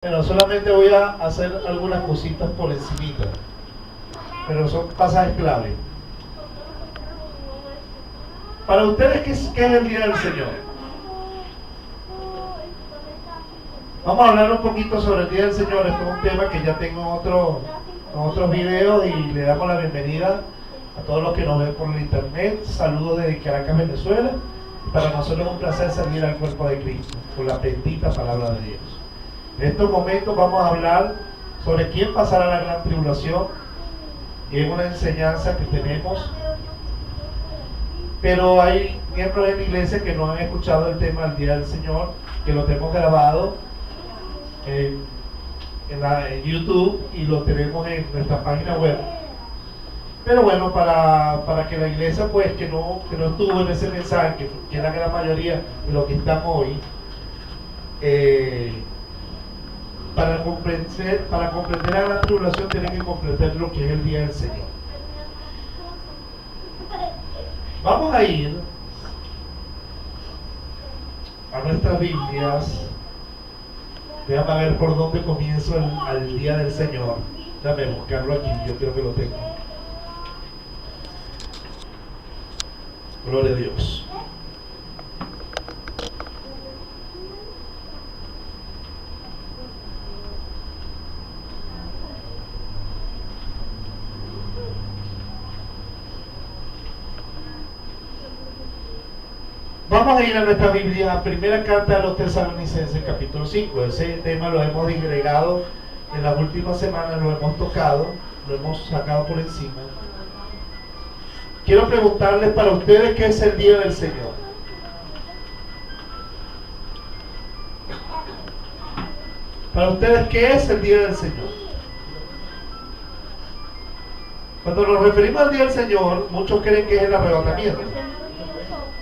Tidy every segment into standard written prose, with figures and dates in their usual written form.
Bueno, solamente voy a hacer algunas cositas por encimita, pero son pasajes clave. Para ustedes, ¿qué es el Día del Señor? Vamos a hablar un poquito sobre el Día del Señor. Este es un tema que ya tengo en otros videos y le damos la bienvenida a todos los que nos ven por el internet. Saludos desde Caracas, Venezuela. Para nosotros es un placer servir al cuerpo de Cristo con la bendita palabra de Dios. En estos momentos vamos a hablar sobre quién pasará la gran tribulación, y es una enseñanza que tenemos, pero hay miembros de la iglesia que no han escuchado el tema del Día del Señor, que lo tenemos grabado en YouTube y lo tenemos en nuestra página web. Pero bueno, para que la iglesia pues que no estuvo en ese mensaje, que es la gran mayoría de los que están hoy, para comprender la gran tribulación tienen que comprender lo que es el Día del Señor. Vamos a ir a nuestras Biblias. Déjame ver por dónde comienzo al Día del Señor. Déjame buscarlo aquí, yo creo que lo tengo. Gloria a Dios. Vamos a ir a nuestra Biblia, primera carta de los Tesalonicenses, capítulo 5. Ese tema lo hemos disgregado en las últimas semanas, lo hemos tocado, lo hemos sacado por encima. Quiero preguntarles para ustedes qué es el Día del Señor. Para ustedes, ¿qué es el Día del Señor? Cuando nos referimos al Día del Señor, muchos creen que es el arrebatamiento,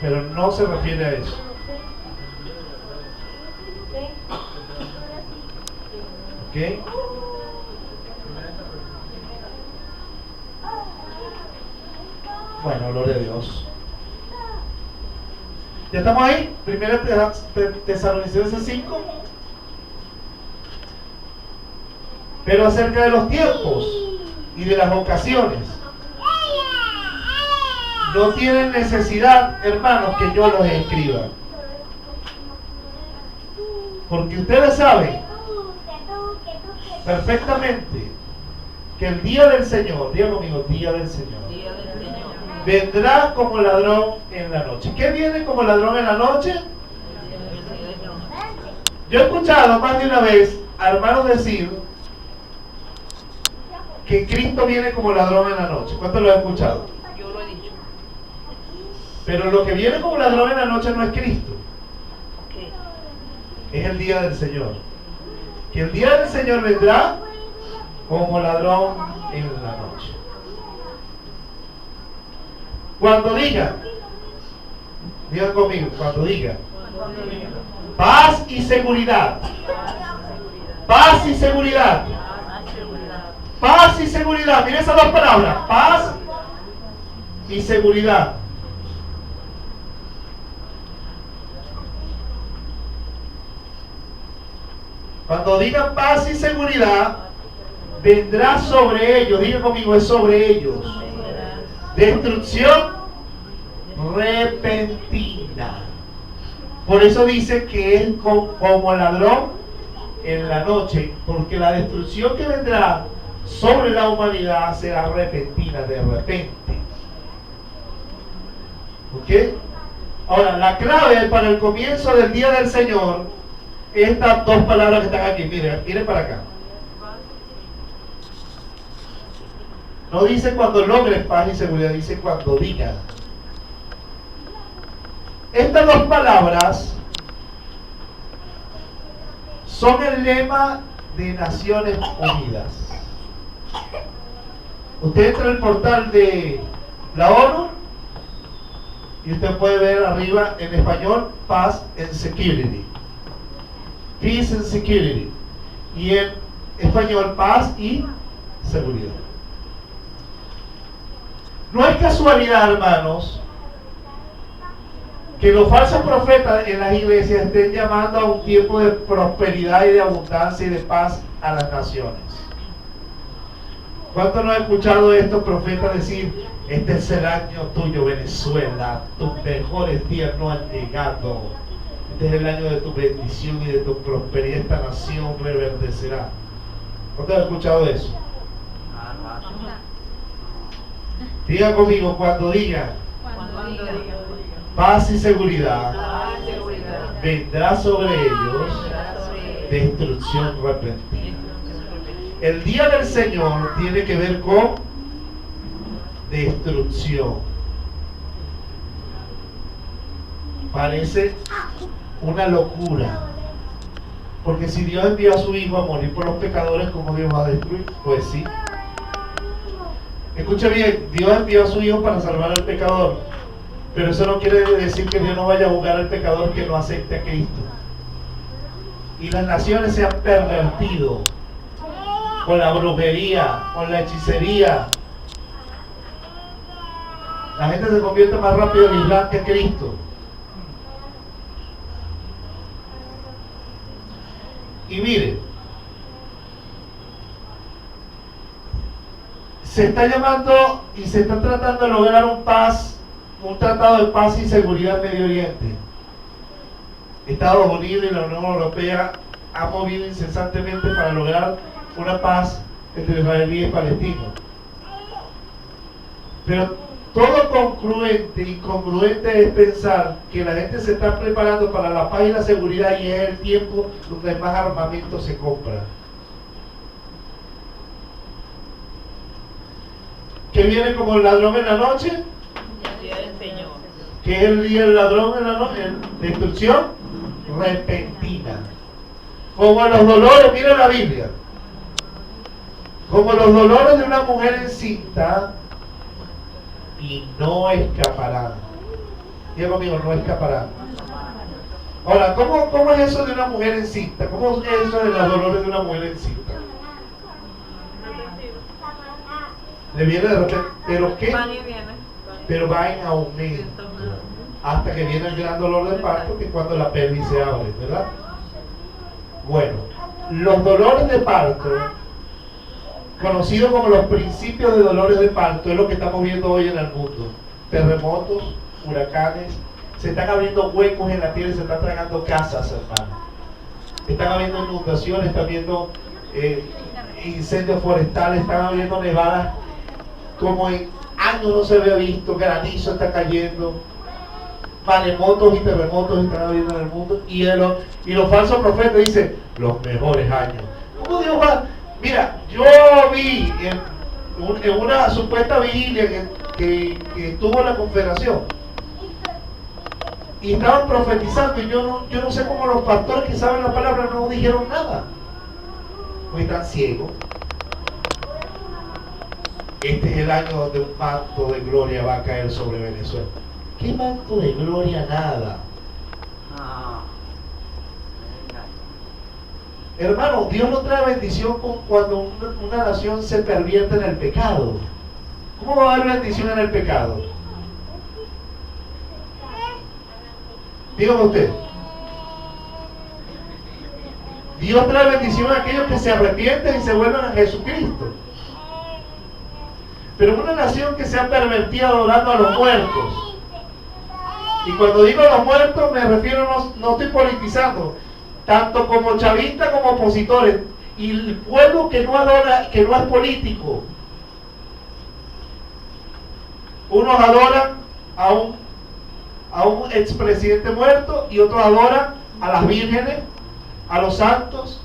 pero no se refiere a eso. ¿Ok? Bueno, gloria a Dios. ¿Ya estamos ahí? Primera Tesalonicenses 5. Pero acerca de los tiempos y de las ocasiones, no tienen necesidad, hermanos, que yo los escriba. Porque ustedes saben perfectamente que el día del Señor, diga conmigo, día del Señor, vendrá como ladrón en la noche. ¿Qué viene como ladrón en la noche? Yo he escuchado más de una vez a hermanos decir que Cristo viene como ladrón en la noche. ¿Cuántos lo han escuchado? Yo lo he dicho. Pero lo que viene como ladrón en la noche no es Cristo. ¿Qué? Es el día del Señor. Que el día del Señor vendrá como ladrón en la noche. Cuando diga conmigo, cuando diga paz y seguridad, paz y seguridad, paz y seguridad, miren esas dos palabras, paz y seguridad. Cuando digan paz y seguridad, vendrá sobre ellos, diga conmigo, es sobre ellos, destrucción repentina. Por eso dice que es como ladrón en la noche, porque la destrucción que vendrá sobre la humanidad será repentina, de repente. ¿Ok? Ahora, la clave para el comienzo del día del Señor es estas dos palabras que están aquí. Miren para acá. No dice cuando logres paz y seguridad, dice cuando diga. Estas dos palabras son el lema de Naciones Unidas. Usted entra en el portal de la ONU y usted puede ver arriba en español Paz and Security, Peace and Security, y en español Paz y Seguridad. No es casualidad, hermanos, Que los falsos profetas en las iglesias estén llamando a un tiempo de prosperidad y de abundancia y de paz a las naciones. ¿Cuántos no han escuchado estos profetas decir: este es el año tuyo, Venezuela, tus mejores días no han llegado, este es el año de tu bendición y de tu prosperidad, esta nación reverdecerá? ¿Cuántos han escuchado eso? Diga conmigo, cuando diga paz y seguridad, vendrá sobre ellos destrucción repentina. El día del Señor tiene que ver con destrucción. Parece una locura, porque si Dios envió a su Hijo a morir por los pecadores, ¿cómo Dios va a destruir? Pues sí. Escucha bien, Dios envió a su Hijo para salvar al pecador, pero eso no quiere decir que Dios no vaya a juzgar al pecador que no acepte a Cristo. Y las naciones se han pervertido con la brujería, con la hechicería. La gente se convierte más rápido en Islam que Cristo. Y mire, se está llamando y se está tratando de lograr un tratado de paz y seguridad en Medio Oriente. Estados Unidos y la Unión Europea han movido incesantemente para lograr una paz entre israelíes y palestinos. Pero todo congruente y congruente es pensar que la gente se está preparando para la paz y la seguridad, y es el tiempo donde más armamento se compra. ¿Que viene como el ladrón en la noche? El día del Señor. ¿Que es el día del ladrón en la noche? Destrucción repentina. Como los dolores, mira la Biblia, como los dolores de una mujer encinta, y no escaparán. Diga conmigo, no escaparán. Ahora, ¿cómo es eso de una mujer encinta? ¿Cómo es eso de los dolores de una mujer encinta? Le viene de repente, ¿pero qué? Pero va en aumento hasta que viene el gran dolor de parto, que es cuando la pelvis se abre, ¿verdad? Bueno, los dolores de parto, conocidos como los principios de dolores de parto, es lo que estamos viendo hoy en el mundo. Terremotos, huracanes, se están abriendo huecos en la tierra y se están tragando casas, hermano. Están habiendo inundaciones, están habiendo incendios forestales, están habiendo nevadas como en años no se había visto, granizo está cayendo, maremotos y terremotos están habiendo en el mundo, y los falsos profetas dicen los mejores años. ¿Cómo Dios va? Mira, yo vi en una supuesta vigilia que tuvo la Confederación, y estaban profetizando, y yo no sé cómo los pastores que saben la palabra no dijeron nada, pues están ciegos. Este es el año donde un manto de gloria va a caer sobre Venezuela. ¿Qué manto de gloria? Nada. Hermano, Dios no trae bendición cuando una nación se pervierte en el pecado. ¿Cómo va a haber bendición en el pecado? Dígame usted. Dios trae bendición a aquellos que se arrepienten y se vuelven a Jesucristo. Pero una nación que se ha pervertido adorando a los muertos, y cuando digo a los muertos me refiero, no estoy politizando, tanto como chavistas como opositores, y el pueblo que no adora, que no es político. Unos adoran a un expresidente muerto, y otros adoran a las vírgenes, a los santos.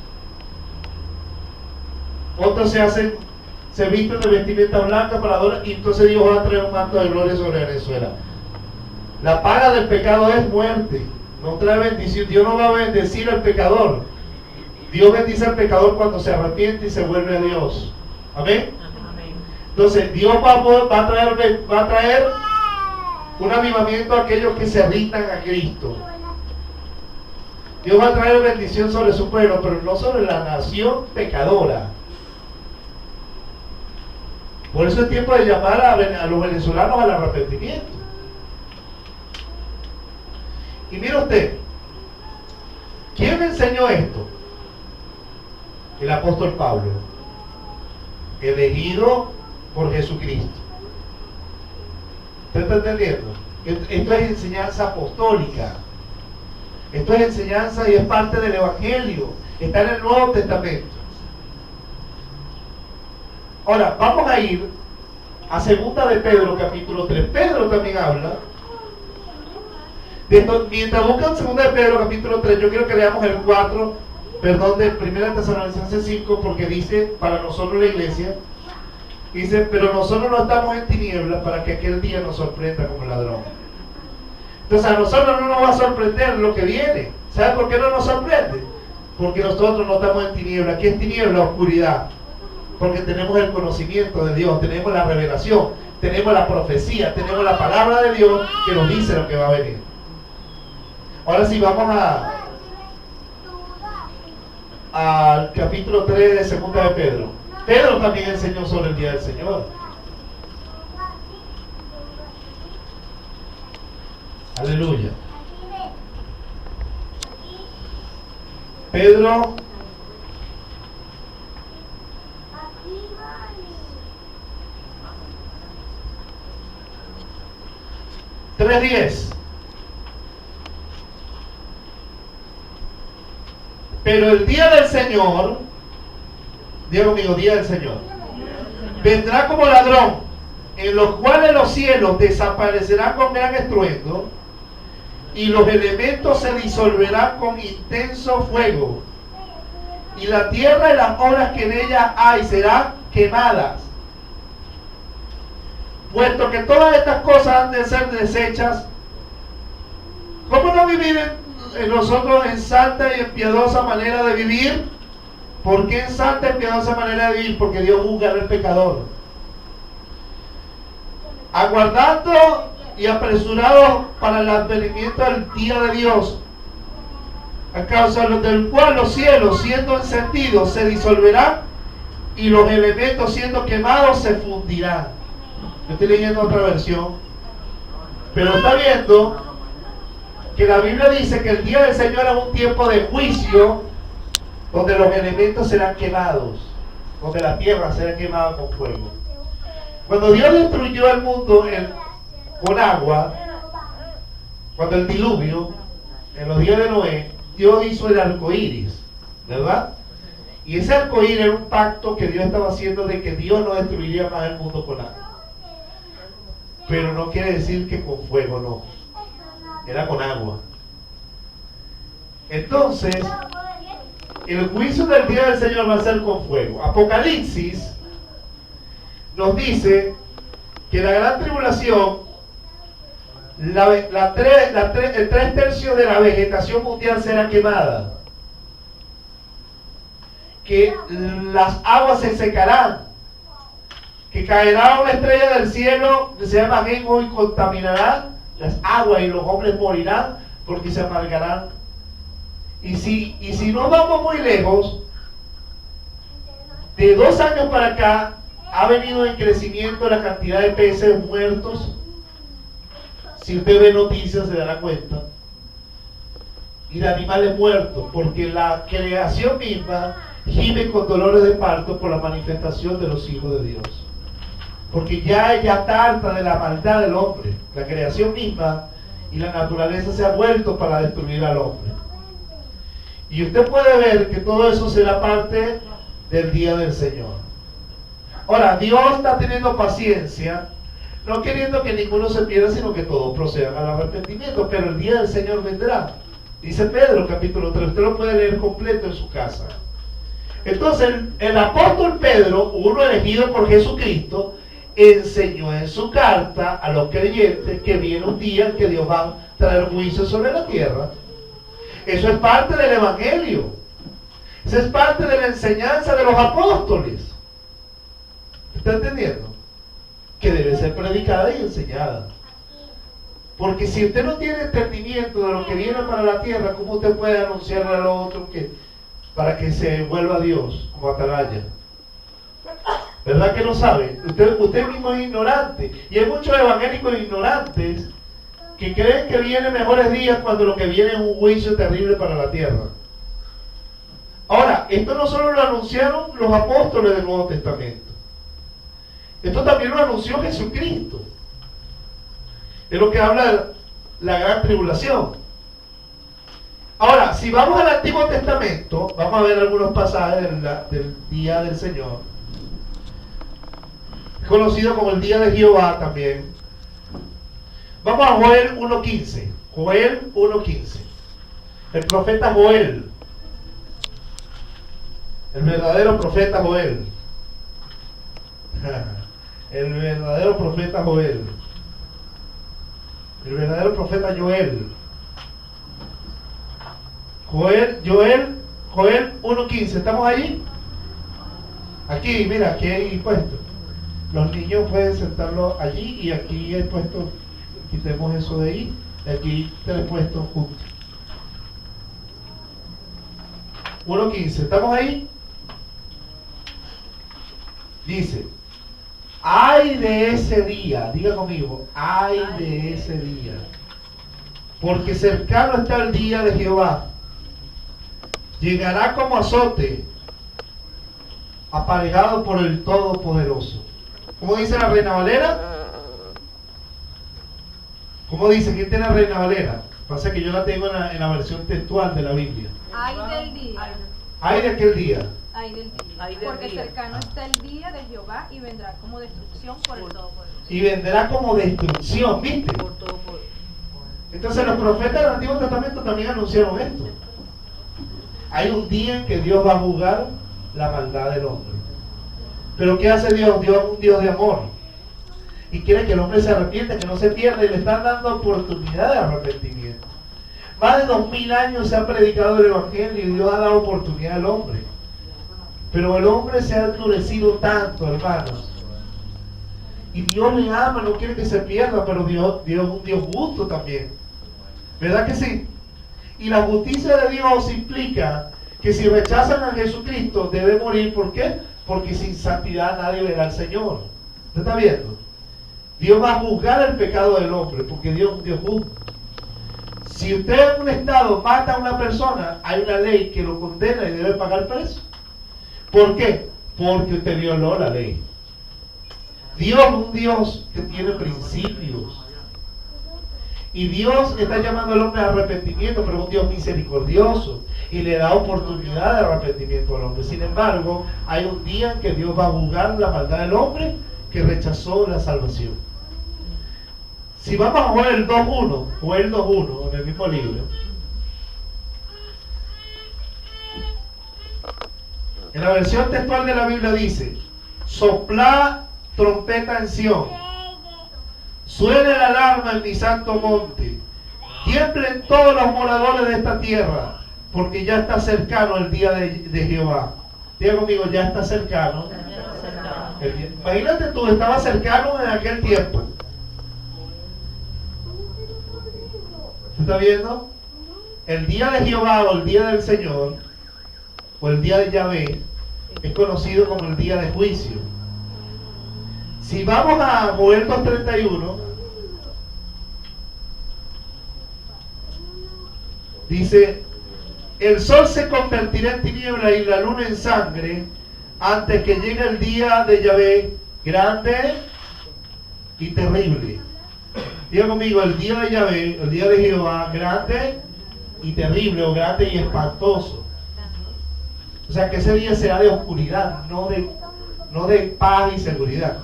Otros se visten de vestimenta blanca para adorar, y entonces Dios va a traer un manto de gloria sobre Venezuela. La paga del pecado es muerte, no trae bendición. Dios no va a bendecir al pecador. Dios bendice al pecador cuando se arrepiente y se vuelve a Dios. Amén. Entonces Dios va a traer un avivamiento a aquellos que se rindan a Cristo. Dios va a traer bendición sobre su pueblo, pero no sobre la nación pecadora. Por eso es tiempo de llamar a los venezolanos al arrepentimiento. Y mire usted, ¿quién le enseñó esto? El apóstol Pablo, elegido por Jesucristo. ¿Usted está entendiendo? Esto es enseñanza apostólica. Esto es enseñanza y es parte del Evangelio. Está en el Nuevo Testamento. Ahora, vamos a ir a 2 de Pedro, capítulo 3. Pedro también habla. Mientras buscan 2 de Pedro, capítulo 3, yo quiero que leamos el 4, de 1 Tesalonicenses 5, porque dice, para nosotros la iglesia, dice, pero nosotros no estamos en tinieblas para que aquel día nos sorprenda como ladrón. Entonces a nosotros no nos va a sorprender lo que viene. ¿Sabe por qué no nos sorprende? Porque nosotros no estamos en tinieblas. ¿Qué es tiniebla? Oscuridad. Porque tenemos el conocimiento de Dios, tenemos la revelación, tenemos la profecía, tenemos la palabra de Dios que nos dice lo que va a venir. Ahora sí, vamos al capítulo 3 de 2 de Pedro. Pedro también enseñó sobre el día del Señor. Aleluya. Pedro 3:10. Pero el día del Señor, diga conmigo, día del Señor, vendrá como ladrón, en los cuales los cielos desaparecerán con gran estruendo, y los elementos se disolverán con intenso fuego, y la tierra y las obras que en ella hay serán quemadas. Puesto que todas estas cosas han de ser deshechas, ¿cómo no vivir en nosotros en santa y en piadosa manera de vivir? ¿Por qué en santa y piadosa manera de vivir? Porque Dios juzga al pecador. Aguardando y apresurado para el advenimiento del día de Dios, a causa del cual los cielos, siendo encendidos, se disolverán, y los elementos, siendo quemados, se fundirán. Yo estoy leyendo otra versión, pero está viendo que la Biblia dice que el día del Señor es un tiempo de juicio, donde los elementos serán quemados, donde la tierra será quemada con fuego. Cuando Dios destruyó el mundo con agua, cuando el diluvio, en los días de Noé, Dios hizo el arco iris, ¿verdad? Y ese arco iris era un pacto que Dios estaba haciendo de que Dios no destruiría más el mundo con agua. Pero no quiere decir que con fuego, no. Era con agua. Entonces, el juicio del día del Señor va a ser con fuego. Apocalipsis nos dice que la gran tribulación, el 3/3 de la vegetación mundial será quemada, que las aguas se secarán, que caerá una estrella del cielo que se llama Gengo y contaminará las aguas, y los hombres morirán porque se amargarán. Y si no vamos muy lejos, de 2 años para acá ha venido en crecimiento la cantidad de peces muertos. Si usted ve noticias se dará cuenta. Y de animales muertos, porque la creación misma gime con dolores de parto por la manifestación de los hijos de Dios. Porque ya ella está harta de la maldad del hombre. La creación misma y la naturaleza se ha vuelto para destruir al hombre. Y usted puede ver que todo eso será parte del día del Señor. Ahora, Dios está teniendo paciencia, no queriendo que ninguno se pierda, sino que todos procedan al arrepentimiento. Pero el día del Señor vendrá. Dice Pedro, capítulo 3. Usted lo puede leer completo en su casa. Entonces, el apóstol Pedro, uno elegido por Jesucristo, enseñó en su carta a los creyentes que viene un día en que Dios va a traer juicio sobre la tierra. Eso es parte del Evangelio. Eso es parte de la enseñanza de los apóstoles. ¿Está entendiendo? Que debe ser predicada y enseñada. Porque si usted no tiene entendimiento de lo que viene para la tierra, ¿cómo usted puede anunciarle a los otros para que se vuelva a Dios como atalaya? ¿Verdad que no sabe? Usted mismo es ignorante. Y hay muchos evangélicos ignorantes que creen que vienen mejores días cuando lo que viene es un juicio terrible para la tierra. Ahora, esto no solo lo anunciaron los apóstoles del Nuevo Testamento, esto también lo anunció Jesucristo. Es lo que habla de la gran tribulación. Ahora, si vamos al Antiguo Testamento, vamos a ver algunos pasajes del día del Señor, conocido como el día de Jehová también. Vamos a Joel 1.15. Joel 1.15. El profeta Joel. El verdadero profeta Joel. El verdadero profeta Joel. El verdadero profeta Joel. Joel 1.15. ¿Estamos ahí? Aquí, mira, aquí hay puesto. Los niños pueden sentarlo allí y aquí hay puesto. Quitemos eso de ahí. Y aquí te lo he puesto juntos. 1.15. ¿Estamos ahí? Dice: ay de ese día, diga conmigo, ay de ese día, porque cercano está el día de Jehová, llegará como azote, aparejado por el Todopoderoso. ¿Cómo dice la Reina Valera? ¿Cómo dice? ¿Quién tiene la Reina Valera? Pasa que yo la tengo en la versión textual de la Biblia. Ay del día. Ay de aquel día. Ay del día. Ay del Porque día. cercano está el día de Jehová y vendrá como destrucción por el Todopoderoso. Y vendrá como destrucción, ¿viste? Por todo por. Entonces los profetas del Antiguo Testamento también anunciaron esto. Hay un día en que Dios va a juzgar la maldad del hombre. Pero ¿qué hace Dios? Dios es un Dios de amor. Y quiere que el hombre se arrepienta, que no se pierda, y le están dando oportunidad de arrepentimiento. Más de 2000 años se ha predicado el Evangelio y Dios ha dado oportunidad al hombre. Pero el hombre se ha endurecido tanto, hermanos. Y Dios le ama, no quiere que se pierda, pero Dios es un Dios justo también. ¿Verdad que sí? Y la justicia de Dios implica que si rechazan a Jesucristo debe morir. ¿Por qué? Porque sin santidad nadie verá al Señor. ¿Usted está viendo? Dios va a juzgar el pecado del hombre, porque Dios es un Dios justo. Si usted en un estado mata a una persona, hay una ley que lo condena y debe pagar precio. ¿Por qué? Porque usted violó la ley. Dios es un Dios que tiene principios. Y Dios está llamando al hombre a arrepentimiento, pero es un Dios misericordioso y le da oportunidad de arrepentimiento al hombre. Sin embargo, hay un día en que Dios va a juzgar la maldad del hombre que rechazó la salvación. Si vamos a Joel 2.1, Joel 2.1, en el mismo libro, en la versión textual de la Biblia dice: soplad trompeta en Sión, suene la alarma en mi santo monte, tiemblen todos los moradores de esta tierra, porque ya está cercano el día de Jehová. Diga conmigo, ya está cercano. Imagínate tú, estaba cercano en aquel tiempo. ¿Se está viendo? El día de Jehová o el día del Señor o el día de Yahvé es conocido como el día de juicio. Si vamos a Joel 2.31, dice: el sol se convertirá en tiniebla y la luna en sangre antes que llegue el día de Yahvé, grande y terrible. Diga conmigo, el día de Yahvé, el día de Jehová, grande y terrible, o grande y espantoso. O sea que ese día será de oscuridad, no de paz y seguridad.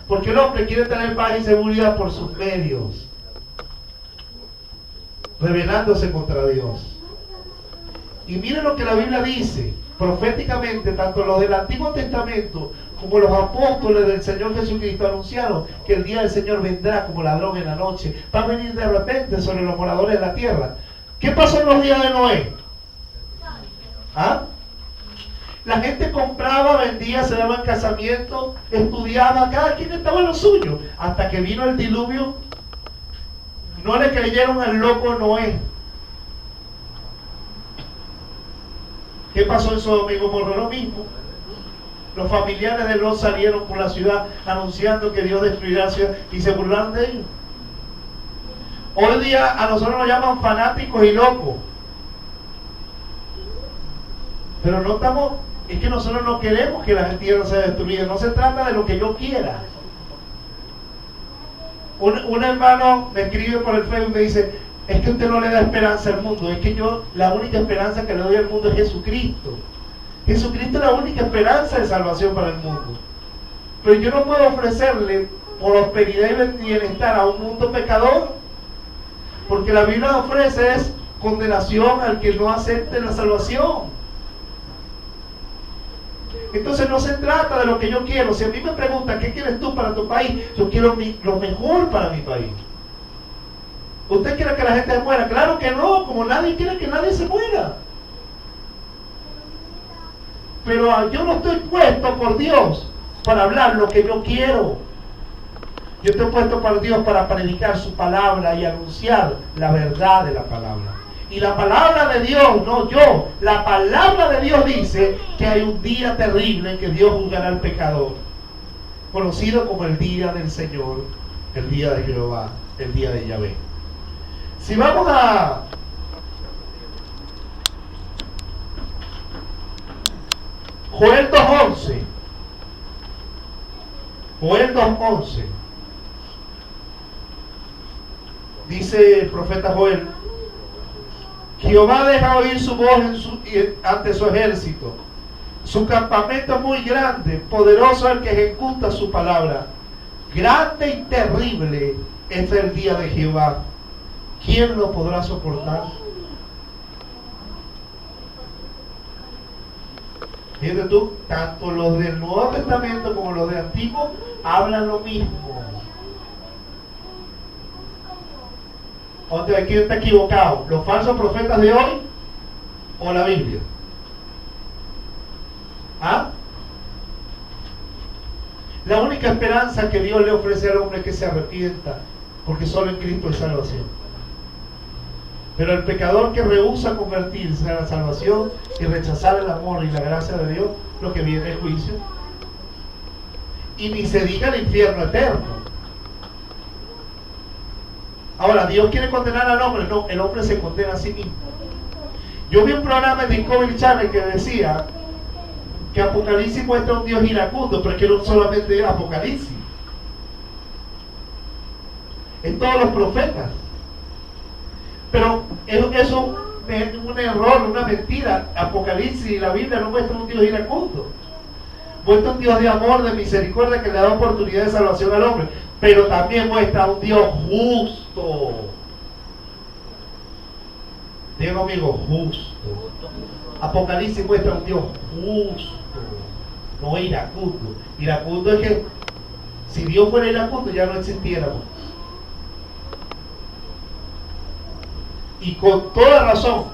Porque el hombre quiere tener paz y seguridad por sus medios, rebelándose contra Dios. Y miren lo que la Biblia dice proféticamente, tanto los del Antiguo Testamento como los apóstoles del Señor Jesucristo anunciaron que el día del Señor vendrá como ladrón en la noche. Va a venir de repente sobre los moradores de la tierra. ¿Qué pasó en los días de Noé? ¿Ah? La gente compraba, vendía, se daba en casamiento, estudiaba, cada quien estaba en lo suyo, hasta que vino el diluvio. No le creyeron al loco Noé. ¿Qué pasó en Sodoma y Gomorra? Lo mismo. Los familiares de Lot salieron por la ciudad anunciando que Dios destruirá la ciudad y se burlaron de ellos. Hoy día a nosotros nos llaman fanáticos y locos. Pero no estamos, es que nosotros no queremos que la tierra sea destruida. No se trata de lo que yo quiera. Un hermano me escribe por el Facebook y me dice, es que usted no le da esperanza al mundo. Es que yo, la única esperanza que le doy al mundo es Jesucristo. Jesucristo es la única esperanza de salvación para el mundo. Pero yo no puedo ofrecerle prosperidad y bienestar a un mundo pecador, porque la Biblia ofrece es condenación al que no acepte la salvación. Entonces no se trata de lo que yo quiero. Si a mí me preguntan, ¿qué quieres tú para tu país? Yo quiero lo mejor para mi país. ¿Usted quiere que la gente se muera? Claro que no, como nadie quiere que nadie se muera. Pero yo no estoy puesto por Dios para hablar lo que yo quiero. Yo estoy puesto por Dios para predicar su palabra y anunciar la verdad de la palabra. Y la palabra de Dios, no yo, la palabra de Dios dice que hay un día terrible en que Dios juzgará al pecador, conocido como el día del Señor, el día de Jehová, el día de Yahvé. Si vamos a Joel 2:11, Joel 2:11, dice el profeta Joel: Jehová deja oír su voz ante su ejército. Su campamento es muy grande, poderoso el que ejecuta su palabra. Grande y terrible es el día de Jehová. ¿Quién lo podrá soportar? Fíjate tú, tanto los del Nuevo Testamento como los del Antiguo hablan lo mismo. ¿Quién está equivocado? ¿Los falsos profetas de hoy o la Biblia? ¿Ah? La única esperanza que Dios le ofrece al hombre es que se arrepienta, porque solo en Cristo hay salvación. Pero el pecador que rehúsa convertirse a la salvación y rechazar el amor y la gracia de Dios, lo que viene es juicio. Y ni se diga el infierno eterno. Ahora, ¿Dios quiere condenar al hombre? No, el hombre se condena a sí mismo. Yo vi un programa de Discovery Channel que decía que Apocalipsis muestra un Dios iracundo, pero es que no solamente Apocalipsis. En todos los profetas. Pero eso es un error, una mentira. Apocalipsis y la Biblia no muestra un Dios iracundo. Muestra un Dios de amor, de misericordia, que le da oportunidad de salvación al hombre. Pero también muestra un Dios justo. Diga conmigo, justo. Apocalipsis muestra un Dios justo, no iracundo. Iracundo es que si Dios fuera iracundo ya no existiéramos. Y con toda razón,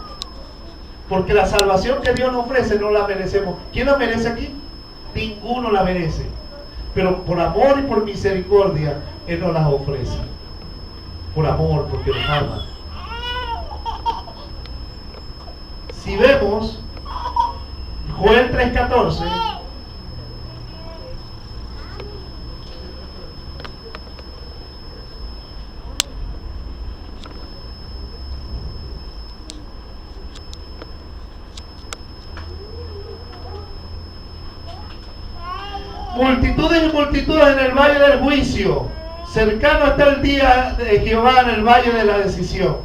porque la salvación que Dios nos ofrece no la merecemos. ¿Quién la merece aquí? Ninguno la merece. Pero por amor y por misericordia Él nos las ofrece. Por amor, porque nos ama. Si vemos Joel 3:14, multitudes y multitudes en el valle del juicio, cercano está el día de Jehová en el valle de la decisión.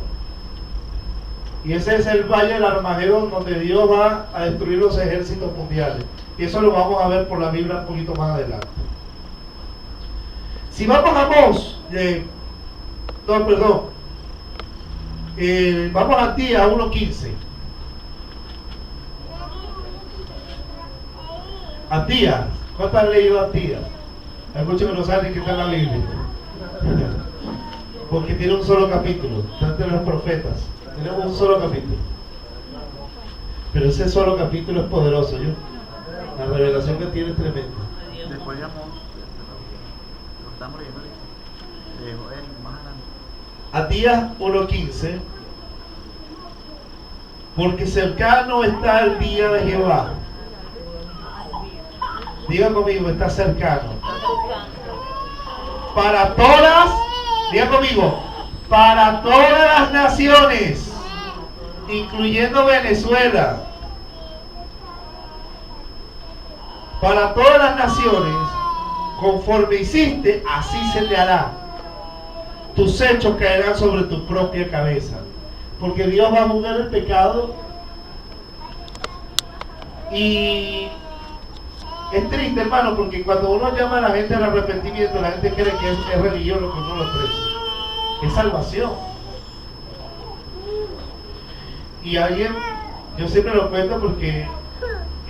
Y ese es el valle del Armagedón, donde Dios va a destruir los ejércitos mundiales. Y eso lo vamos a ver por la Biblia un poquito más adelante. Si vamos a Amós, vamos a Tía 1:15. A Tía, ¿cuánto han leído a Tía? Hay muchos que no saben que está en la Biblia. Porque tiene un solo capítulo, tanto de los profetas. Tenemos un solo capítulo. Pero ese solo capítulo es poderoso, ¿yo? La revelación que tiene es tremenda. Después de Amós, lo estamos leyendo más adelante. Abdías 1:15. Porque cercano está el día de Jehová. Diga conmigo, está cercano. Para todas, diga conmigo, para todas las naciones, incluyendo Venezuela, para todas las naciones, conforme hiciste, así se te hará. Tus hechos caerán sobre tu propia cabeza, porque Dios va a juzgar el pecado. Y es triste, hermano, porque cuando uno llama a la gente al arrepentimiento, la gente cree que es religión lo que uno le ofrece. Es salvación. Y alguien, yo siempre lo cuento porque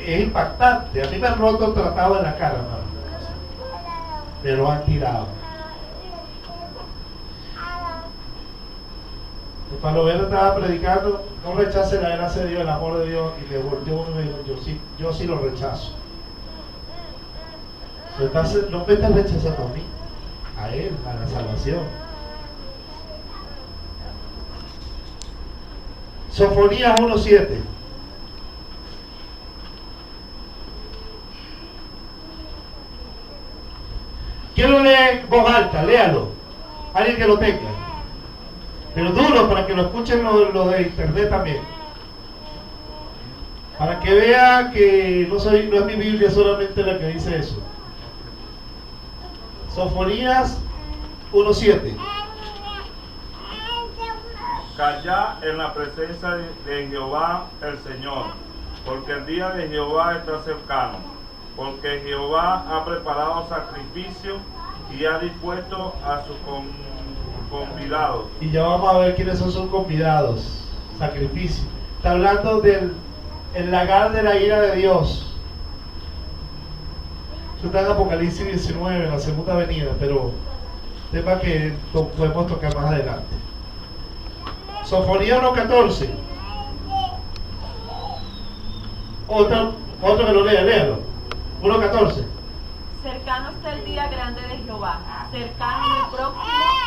es impactante. A mí me han roto el tratado en la cara, hermano. Me lo han tirado. El Pablo Verde estaba predicando, no rechace la gracia de Dios, el amor de Dios, y me volteó uno y me dijo, yo sí lo rechazo. No me estás rechazando a mí, a él, a la salvación. Sofonías 1:7. Quiero leer en voz alta, léalo. Alguien que lo tenga. Pero duro para que lo escuchen los de internet también. Para que vea que no es mi Biblia solamente la que dice eso. Sofonías 1:7. Callad en la presencia de Jehová el Señor, porque el día de Jehová está cercano, porque Jehová ha preparado sacrificio y ha dispuesto a sus convidados. Y ya vamos a ver quiénes son sus convidados. Sacrificio. Está hablando del lagar de la ira de Dios. Eso está en Apocalipsis 19, en la segunda venida, pero tema que podemos tocar más adelante. Sofonía 1:14. Otro que lo lea, léalo. 1:14. Cercano está el día grande de Jehová, cercano y próximo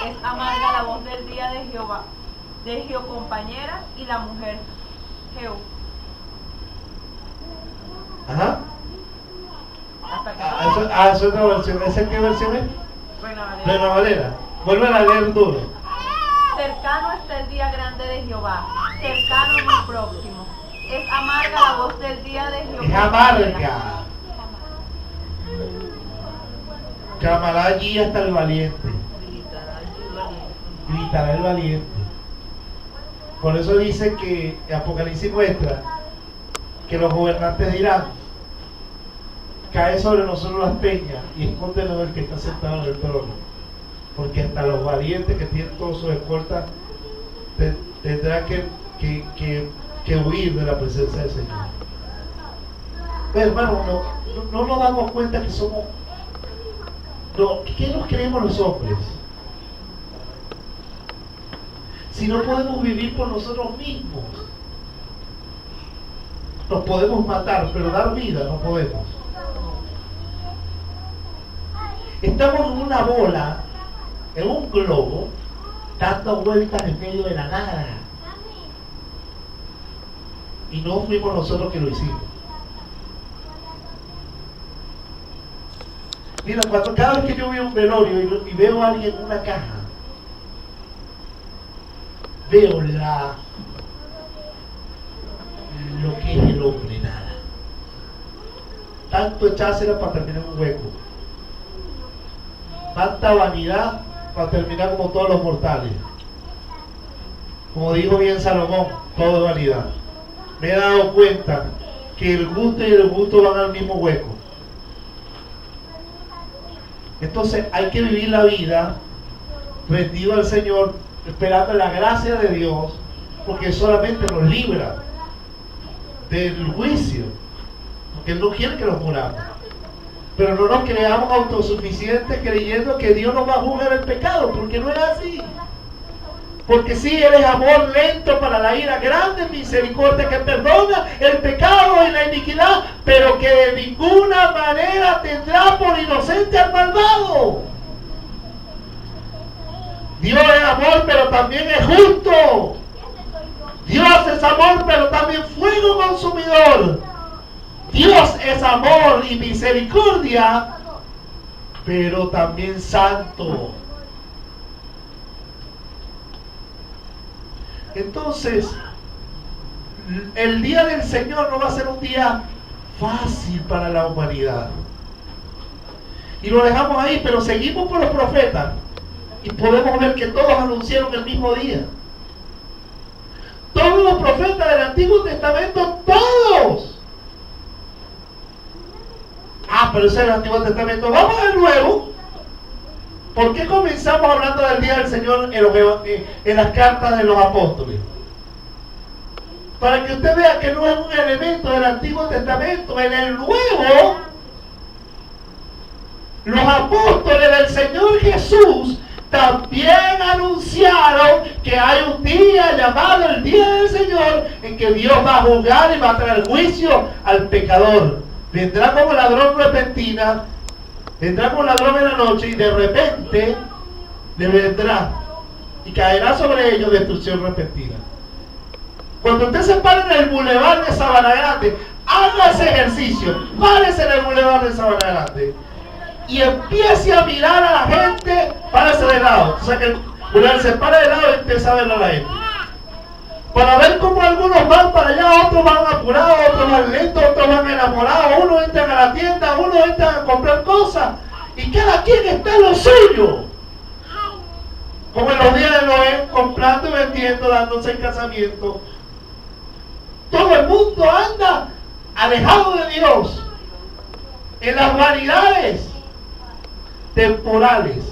es amarga la voz del día de Jehová, de Jehová compañera y la mujer Jehová. Ajá. Hasta acá. Es otra versión. ¿Esa qué versión es? Reina Valera. Reina Valera. Vuelve a leer duro. Cercano está el día grande de Jehová, cercano y próximo. Es amarga la voz del día de Jehová. Es amarga. Clamará allí hasta el valiente. Gritará el valiente. Por eso dice que Apocalipsis muestra que los gobernantes dirán: cae sobre nosotros las peñas y escóndenos del que está sentado en el trono, porque hasta los valientes que tienen todos sus escoltas tendrán que huir de la presencia del Señor. Pero hermano, no nos damos cuenta que somos... ¿Qué nos creemos los hombres? Si no podemos vivir por nosotros mismos. Nos podemos matar, pero dar vida no podemos. Estamos en una bola, en un globo, dando vueltas en medio de la nada. Y no fuimos nosotros que lo hicimos. Mira, cada vez que yo veo un velorio y veo a alguien en una caja, veo lo que es el hombre, nada. Tanto echársela para terminar en un hueco. Tanta vanidad para terminar como todos los mortales. Como dijo bien Salomón, todo es vanidad. Me he dado cuenta que el gusto y el gusto van al mismo hueco. Entonces hay que vivir la vida rendido al Señor, esperando la gracia de Dios, porque solamente nos libra del juicio, porque Él no quiere que nos muramos. Pero no nos creamos autosuficientes creyendo que Dios nos va a juzgar el pecado, porque no es así. Porque sí, Él es amor lento para la ira, grande misericordia que perdona el pecado y la iniquidad, pero que de ninguna manera tendrá por inocente al malvado. Dios es amor, pero también es justo. Dios es amor, pero también fuego consumidor. Dios es amor y misericordia, pero también santo. Entonces, el día del Señor no va a ser un día fácil para la humanidad. Y lo dejamos ahí, pero seguimos por los profetas y podemos ver que todos anunciaron el mismo día. Todos los profetas del Antiguo Testamento, todos. Pero ese es el Antiguo Testamento. Vamos al Nuevo. ¿Por qué comenzamos hablando del día del Señor en las cartas de los apóstoles? Para que usted vea que no es un elemento del Antiguo Testamento. En el Nuevo, los apóstoles del Señor Jesús también anunciaron que hay un día llamado el día del Señor en que Dios va a juzgar y va a traer juicio al pecador. Vendrá como ladrón repentina, vendrá como ladrón en la noche y de repente le vendrá y caerá sobre ellos destrucción repentina. Cuando usted se pare en el bulevar de Sabana Grande, haga ese ejercicio, párese en el bulevar de Sabana Grande y empiece a mirar a la gente, párese de lado. O sea que el bulevar se para de lado y empieza a ver a la gente. Para ver cómo algunos van para allá, otros van apurados, otros van lentos, otros van enamorados, unos entran a la tienda, unos entran a comprar cosas, y cada quien está en lo suyo. Como en los días de Noé, comprando y vendiendo, dándose en casamiento. Todo el mundo anda alejado de Dios, en las vanidades temporales.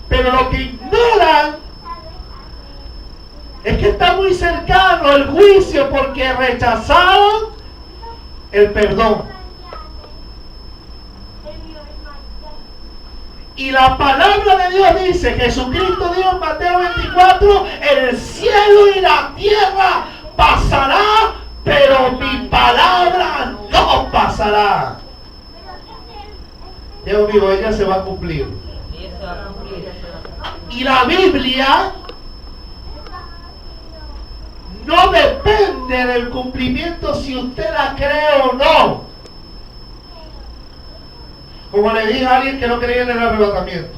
Pero lo que ignoran es que está muy cercano el juicio porque rechazaron el perdón. Y la palabra de Dios dice, Jesucristo dijo en Mateo 24, el cielo y la tierra pasará, pero mi palabra no pasará. Dios mío, ella se va a cumplir. Y la Biblia no depende del cumplimiento si usted la cree o no. Como le dije a alguien que no creía en el arrebatamiento.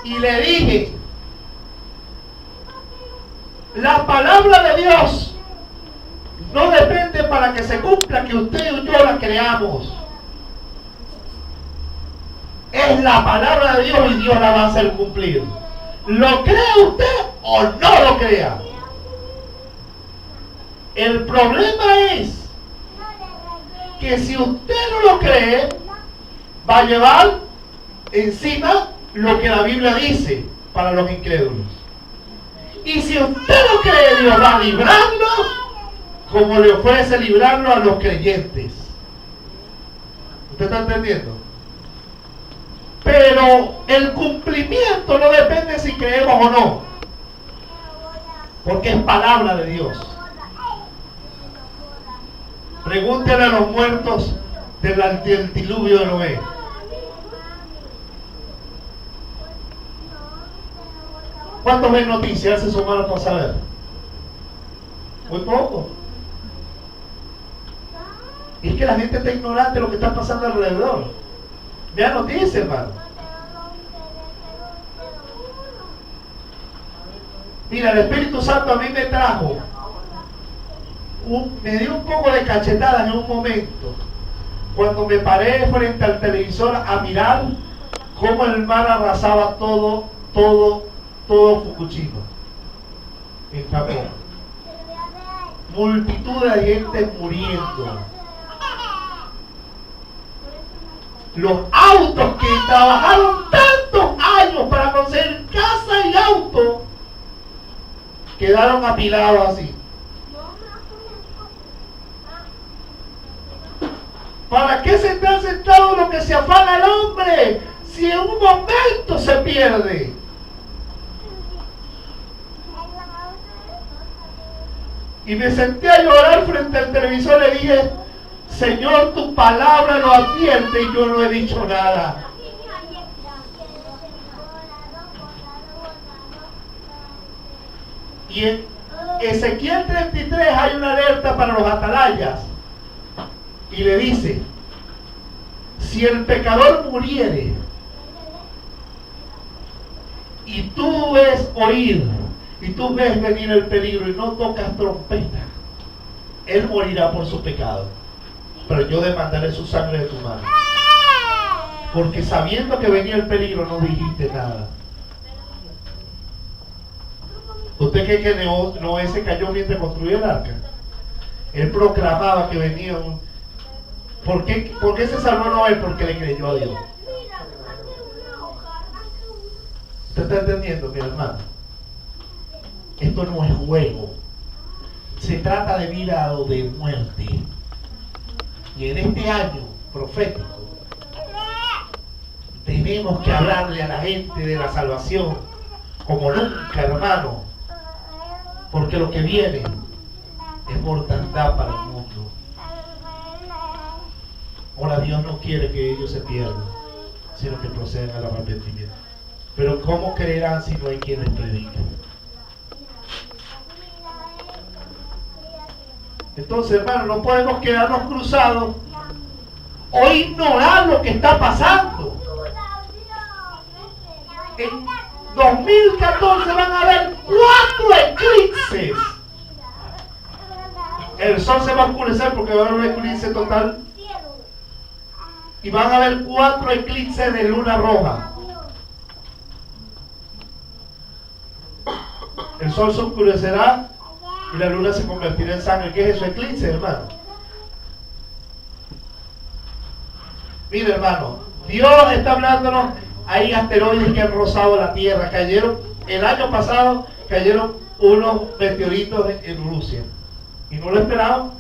Y le dije, la palabra de Dios no depende para que se cumpla que usted y yo la creamos. Es la palabra de Dios y Dios la va a hacer cumplir. ¿Lo cree usted o no lo crea? El problema es que si usted no lo cree, va a llevar encima lo que la Biblia dice para los incrédulos. Y si usted lo cree, Dios va a librarlo como le ofrece librarlo a los creyentes. ¿Usted está entendiendo? Pero el cumplimiento no depende si creemos o no, porque es palabra de Dios. Pregúntele a los muertos del diluvio de Noé. ¿Cuántos ven noticias se sumaron para saber? Muy poco. Y es que la gente está ignorante de lo que está pasando alrededor. Vean noticias, hermano. Mira, el Espíritu Santo a mí me trajo, me dio un poco de cachetadas en un momento, cuando me paré frente al televisor a mirar cómo el mar arrasaba todo Fukushima, en Japón. Multitud de gente muriendo. Los autos que trabajaron tantos años para conseguir casa y auto quedaron apilados así. ¿Para qué se está sentado lo que se afana el hombre si en un momento se pierde? Y me senté a llorar frente al televisor. Le dije, Señor, tu palabra lo advierte y yo no he dicho nada. Ezequiel 33 hay una alerta para los atalayas. Y le dice, si el pecador muriere y tú ves oír y tú ves venir el peligro y no tocas trompeta, él morirá por su pecado, pero yo demandaré su sangre de tu mano, porque sabiendo que venía el peligro no dijiste nada. ¿Usted cree que Noé se cayó mientras construía el arca? Él proclamaba que venía un... ¿Por qué se salvó Noé? Porque le creyó a Dios. ¿Usted está entendiendo, mi hermano? Esto no es juego. Se trata de vida o de muerte. Y en este año profético tenemos que hablarle a la gente de la salvación como nunca, hermano. Porque lo que viene es mortandad para el mundo. Ahora Dios no quiere que ellos se pierdan, sino que procedan al arrepentimiento. Pero ¿cómo creerán si no hay quien les predique? Entonces, hermano, no podemos quedarnos cruzados o ignorar lo que está pasando. En 2014 van a haber 4 eclipses. El sol se va a oscurecer porque va a haber un eclipse total. Y van a haber 4 eclipses de luna roja. El sol se oscurecerá y la luna se convertirá en sangre. ¿Qué es eso? Eclipse, hermano. Mira, hermano, Dios está hablándonos. Hay asteroides que han rozado la Tierra. El año pasado cayeron unos meteoritos en Rusia. Y no lo esperaban.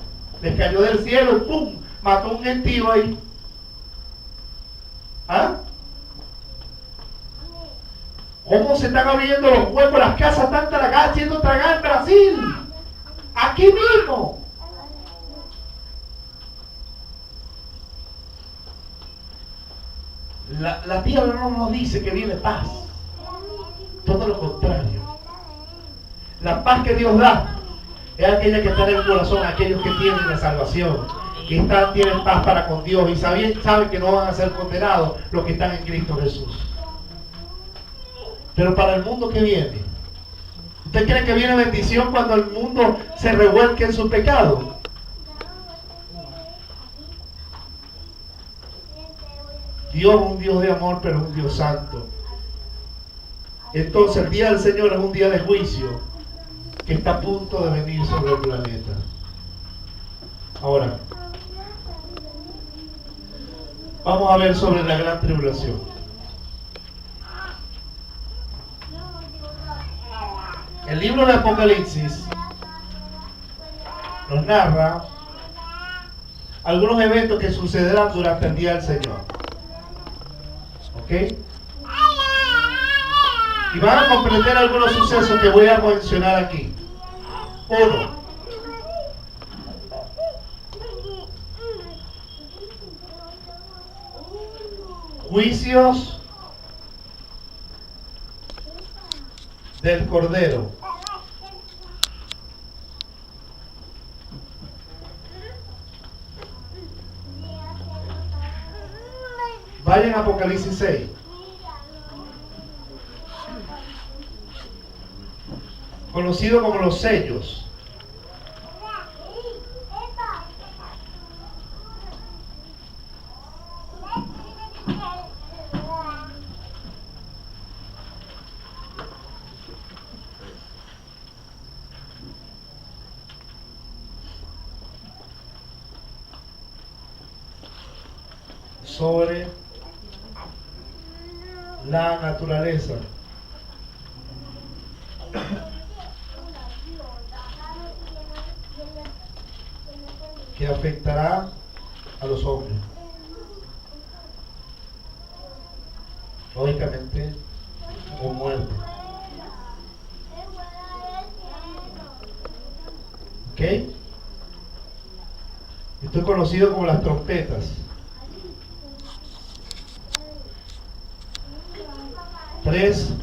Les cayó del cielo y ¡pum! Mató un gentío ahí. ¿Ah? ¿Cómo se están abriendo los huecos? Las casas están tragadas, siendo tragadas en Brasil. Aquí mismo. La tierra no nos dice que viene paz. Todo lo contrario. La paz que Dios da es aquella que está en el corazón, aquellos que tienen la salvación, que tienen paz para con Dios y saben que no van a ser condenados los que están en Cristo Jesús. Pero para el mundo que viene, ¿usted cree que viene bendición cuando el mundo se revuelque en su pecado? Dios es un Dios de amor, pero es un Dios santo. Entonces el día del Señor es un día de juicio que está a punto de venir sobre el planeta. Ahora, vamos a ver sobre la gran tribulación. El libro de Apocalipsis nos narra algunos eventos que sucederán durante el día del Señor. ¿Ok? Y van a comprender algunos sucesos que voy a mencionar aquí. 1. Juicios del Cordero. Vayan a Apocalipsis 6. Conocido como los sellos. Sobre la naturaleza. Que afectará a los hombres. Lógicamente, con muerte. ¿Ok? Esto es conocido como las trompetas. 3.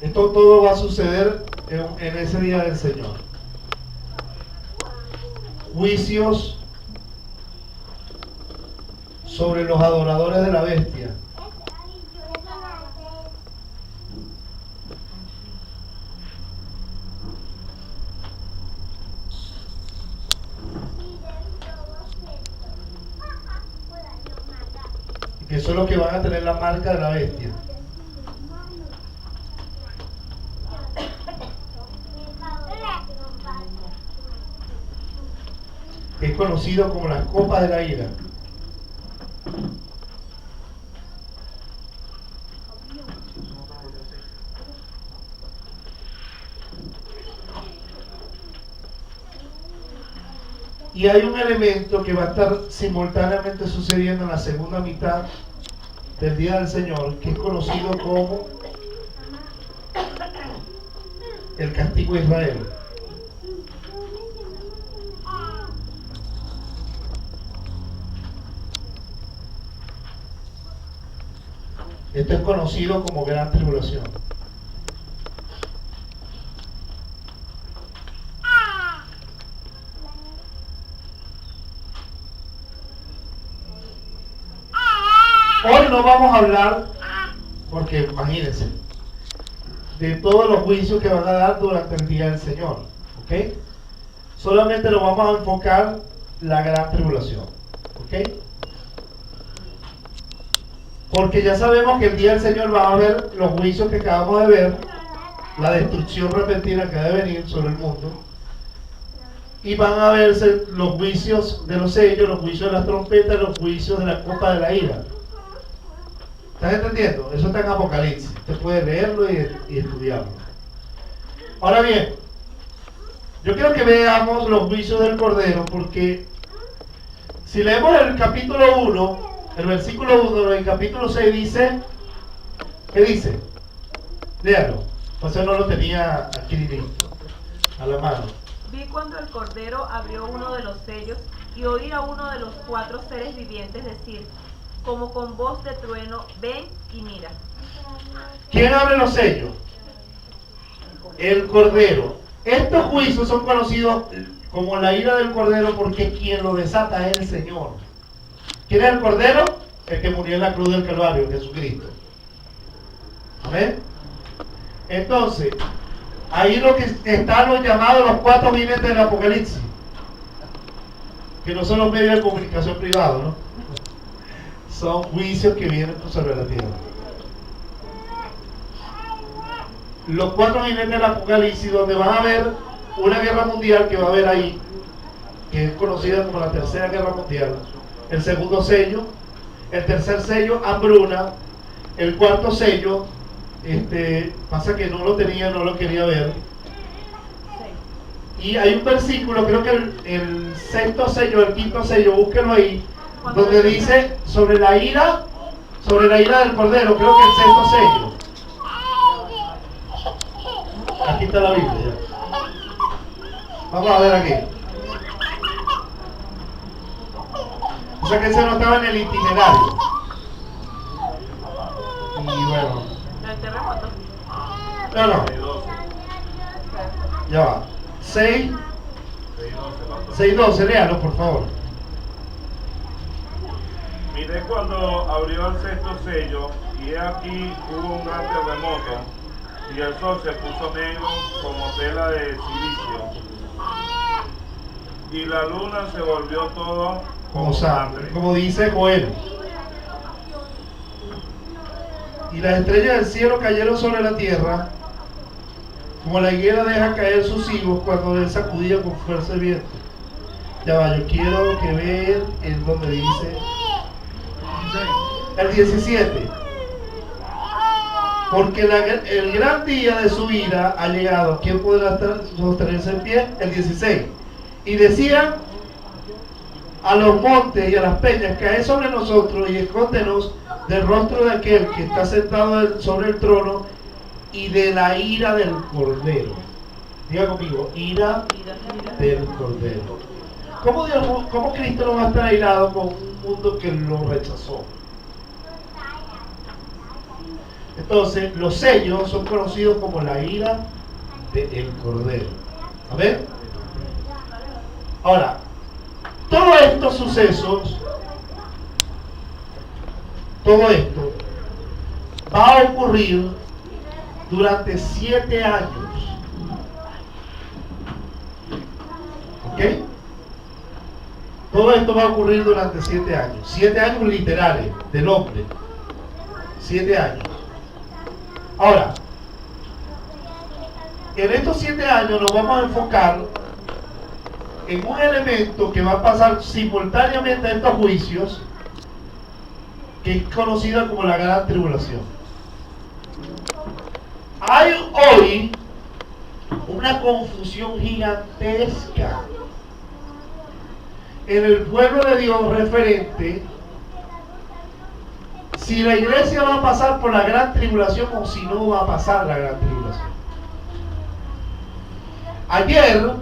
Esto todo va a suceder en ese día del Señor. Juicios sobre los adoradores de la bestia. Que son los que van a tener la marca de la bestia. Es conocido como las copas de la ira. Y hay un elemento que va a estar simultáneamente sucediendo en la segunda mitad del día del Señor, que es conocido como el castigo a Israel. Esto es conocido como gran tribulación. Hoy no vamos a hablar, porque imagínense, de todos los juicios que van a dar durante el día del Señor, ¿ok? Solamente nos vamos a enfocar la gran tribulación, ¿ok? Porque ya sabemos que el día del Señor va a haber los juicios que acabamos de ver, la destrucción repentina que debe venir sobre el mundo, y van a verse los juicios de los sellos, los juicios de las trompetas, los juicios de la copa de la ira. ¿Estás entendiendo? Eso está en Apocalipsis. Usted puede leerlo y estudiarlo. Ahora bien, yo quiero que veamos los juicios del Cordero, porque si leemos el capítulo 1, el versículo 1 del capítulo 6 dice, ¿qué dice? Léalo. José no lo tenía aquí a la mano. Vi cuando el Cordero abrió uno de los sellos y oí a uno de los 4 seres vivientes decir, como con voz de trueno, ven y mira. ¿Quién abre los sellos? El Cordero. Estos juicios son conocidos como la ira del Cordero porque quien lo desata es el Señor. ¿Quién es el Cordero? El que murió en la cruz del Calvario, Jesucristo. ¿Amén? Entonces, ahí lo que están los llamados los 4 jinetes del Apocalipsis, que no son los medios de comunicación privados, ¿no? Son juicios que vienen sobre la tierra. Los 4 jinetes del Apocalipsis, donde van a haber una guerra mundial que va a haber ahí, que es conocida como la Tercera Guerra Mundial. El segundo sello, el tercer sello, hambruna. El cuarto sello, pasa que no lo tenía, no lo quería ver. Y hay un versículo, creo que el sexto sello, el quinto sello, búsquenlo ahí, donde dice sobre la ira del Cordero, creo que el sexto sello. Aquí está la Biblia ya. Vamos a ver aquí. O sea que ese no estaba en el itinerario. Y bueno. El terremoto. No. Ya va. 6:12, léalo por favor. Miré cuando abrió el sexto sello, y he aquí hubo un gran terremoto, y el sol se puso negro como tela de silicio, y la luna se volvió todo como sangre. Como dice Joel. Y las estrellas del cielo cayeron sobre la tierra, como la higuera deja caer sus higos cuando es sacudida con fuerza de viento. Ya va, yo quiero que vean en donde dice el 17. Porque el gran día de su ira ha llegado. ¿Quién podrá sostenerse en pie? El 16. Y decían a los montes y a las peñas, caed sobre nosotros y escóndenos del rostro de aquel que está sentado sobre el trono y de la ira del Cordero. Diga conmigo, ira del Cordero. ¿Cómo Cristo no va a estar airado con un mundo que lo rechazó? Entonces, los sellos son conocidos como la ira del Cordero. A ver. Ahora, todos estos sucesos, todo esto va a ocurrir durante 7 años. ¿Ok? Todo esto va a ocurrir durante 7 años. 7 años literales del hombre. 7 años. Ahora, en estos 7 años nos vamos a enfocar en un elemento que va a pasar simultáneamente a estos juicios, que es conocida como la gran tribulación. Hay hoy una confusión gigantesca en el pueblo de Dios referente si la iglesia va a pasar por la gran tribulación o si no va a pasar la gran tribulación. Ayer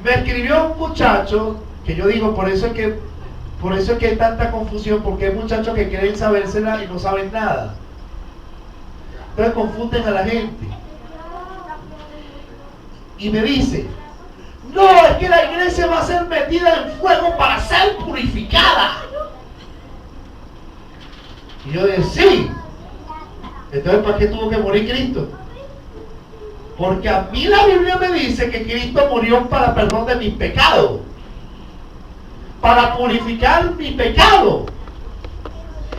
me escribió un muchacho, que yo digo, por eso es que hay tanta confusión, porque hay muchachos que quieren sabérsela y no saben nada. Entonces confunden a la gente. Y me dice, no, es que la iglesia va a ser metida en fuego para ser purificada. Y yo dije, sí. Entonces, ¿para qué tuvo que morir Cristo? Porque a mí la Biblia me dice que Cristo murió para perdón de mis pecados, para purificar mi pecado,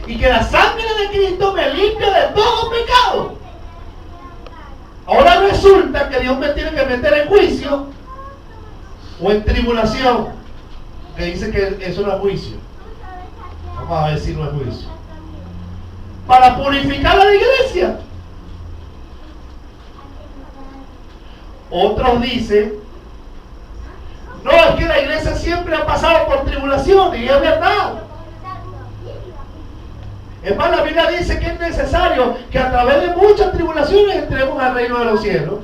y que la sangre de Cristo me limpia de todo pecado. Ahora resulta que Dios me tiene que meter en juicio o en tribulación, que dice que eso no es juicio. Vamos a ver si no es juicio, para purificar a la iglesia. Otros dicen, no, es que la iglesia siempre ha pasado por tribulaciones, y es verdad. Es más, la Biblia dice que es necesario que a través de muchas tribulaciones entremos al reino de los cielos.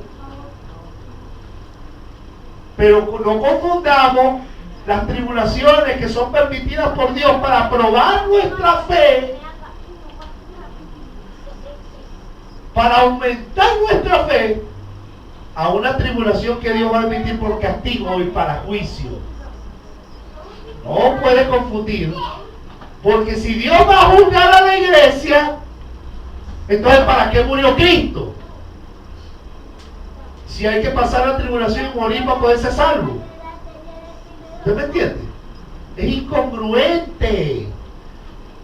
Pero no confundamos las tribulaciones que son permitidas por Dios para probar nuestra fe, para aumentar nuestra fe, a una tribulación que Dios va a emitir por castigo y para juicio. No puede confundir, porque si Dios va a juzgar a la iglesia, entonces ¿para qué murió Cristo? Si hay que pasar la tribulación y morir para poder ser salvo. ¿Usted me entiende? Es incongruente,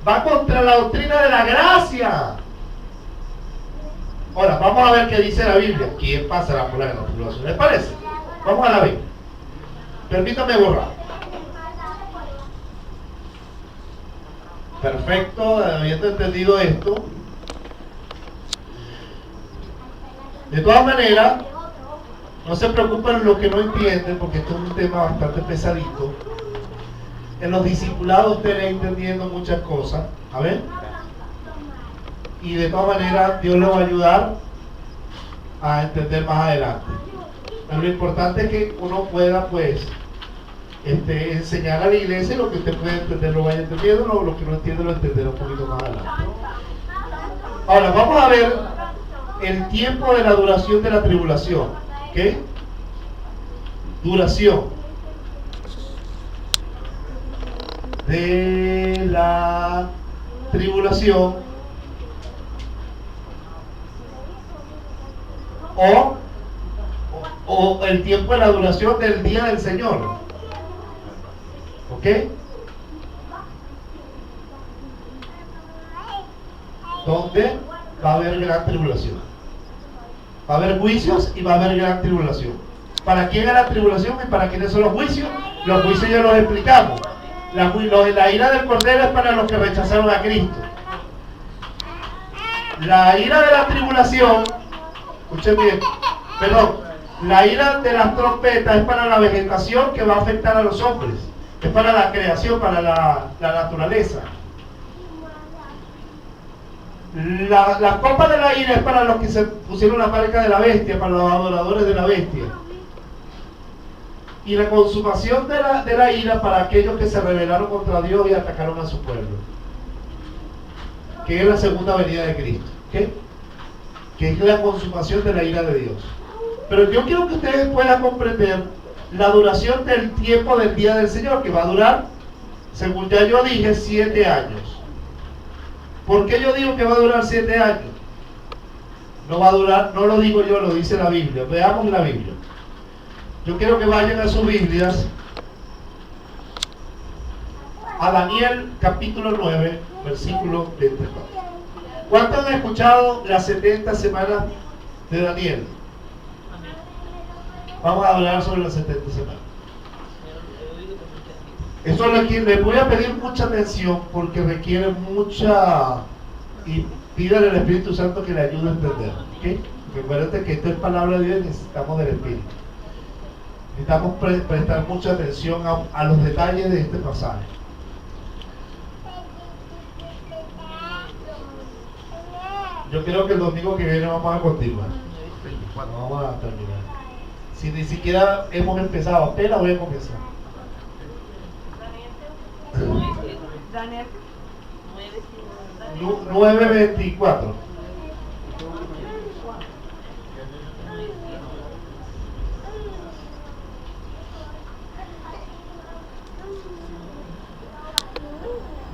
va contra la doctrina de la gracia. Ahora, vamos a ver qué dice la Biblia. ¿Quién pasará por la gran tribulación? ¿Les parece? Vamos a la Biblia. Permítame borrar. Perfecto, habiendo entendido esto. De todas maneras, no se preocupen los que no entienden, porque esto es un tema bastante pesadito. En los discipulados ustedes entendiendo muchas cosas. A ver. Y de todas maneras Dios les va a ayudar a entender más adelante. Pero lo importante es que uno pueda pues enseñar a la iglesia, y lo que usted puede entender lo vaya entendiendo, lo que no entiende lo entenderá un poquito más adelante. Ahora vamos a ver el tiempo de la duración de la tribulación. ¿Qué? Duración de la tribulación o el tiempo de la duración del día del Señor. ¿Ok? Donde va a haber gran tribulación. Va a haber juicios y va a haber gran tribulación. ¿Para quién es la tribulación y para quiénes son los juicios? Los juicios ya los explicamos. La ira del Cordero es para los que rechazaron a Cristo. La ira de la tribulación, escuchen bien, perdón, la ira de las trompetas es para la vegetación que va a afectar a los hombres. Es para la creación, para la naturaleza. La copa de la ira es para los que se pusieron la marca de la bestia, para los adoradores de la bestia. Y la consumación de la ira para aquellos que se rebelaron contra Dios y atacaron a su pueblo. que es la segunda venida de Cristo, ¿ok? Que es la consumación de la ira de Dios. Pero yo quiero que ustedes puedan comprender la duración del tiempo del día del Señor, que va a durar, según ya yo dije, 7 años. ¿Por qué yo digo que va a durar 7 años? No va a durar, no lo digo yo, lo dice la Biblia. Veamos la Biblia. Yo quiero que vayan a sus Biblias, a Daniel capítulo 9, versículo 24. ¿Cuántos han escuchado las 70 semanas de Daniel? Vamos a hablar sobre las 70 semanas. Eso les voy a pedir mucha atención porque requiere mucha, y pídale al Espíritu Santo que le ayude a entender, ¿okay? Recuerden que esto es palabra de Dios y necesitamos del Espíritu. Necesitamos prestar mucha atención a los detalles de este pasaje. Yo creo que el domingo que viene vamos a continuar. No vamos a terminar. Si ni siquiera hemos empezado, apenas voy a comenzar. Daniel 9:24.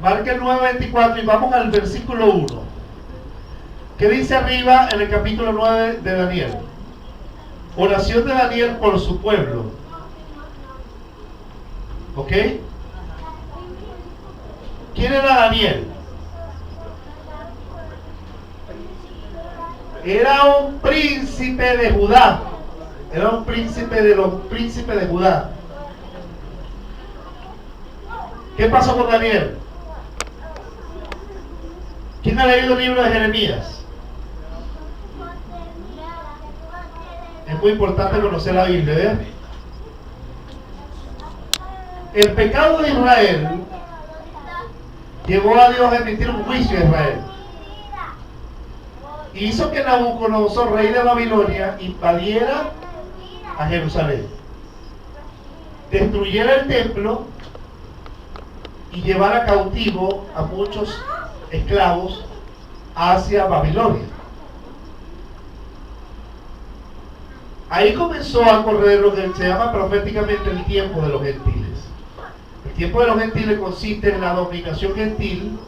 Marca el 9:24 y vamos al versículo 1. ¿Qué dice arriba en el capítulo 9 de Daniel? Oración de Daniel por su pueblo. ¿Ok? ¿Quién era Daniel? Era un príncipe de Judá. Era un príncipe de los príncipes de Judá. ¿Qué pasó con Daniel? ¿Quién ha leído el libro de Jeremías? Es muy importante conocer la Biblia, ¿verdad? El pecado de Israel llevó a Dios a emitir un juicio a Israel. Hizo que Nabucodonosor, rey de Babilonia, invadiera a Jerusalén, destruyera el templo y llevara cautivo a muchos esclavos hacia Babilonia. Ahí comenzó a correr lo que se llama proféticamente el tiempo de los gentiles. El tiempo de los gentiles consiste en la dominación gentil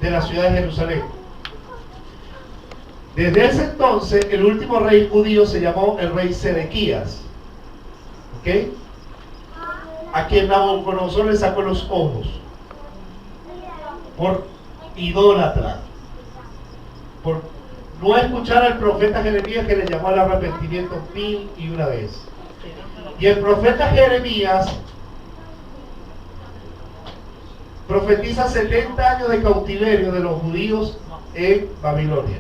de la ciudad de Jerusalén. Desde ese entonces, el último rey judío se llamó el rey Sedequías, ¿ok? A quien Nabucodonosor le sacó los ojos por idólatra, por no escuchar al profeta Jeremías, que le llamó al arrepentimiento 1001 vez. Y el profeta Jeremías profetiza 70 años de cautiverio de los judíos en Babilonia.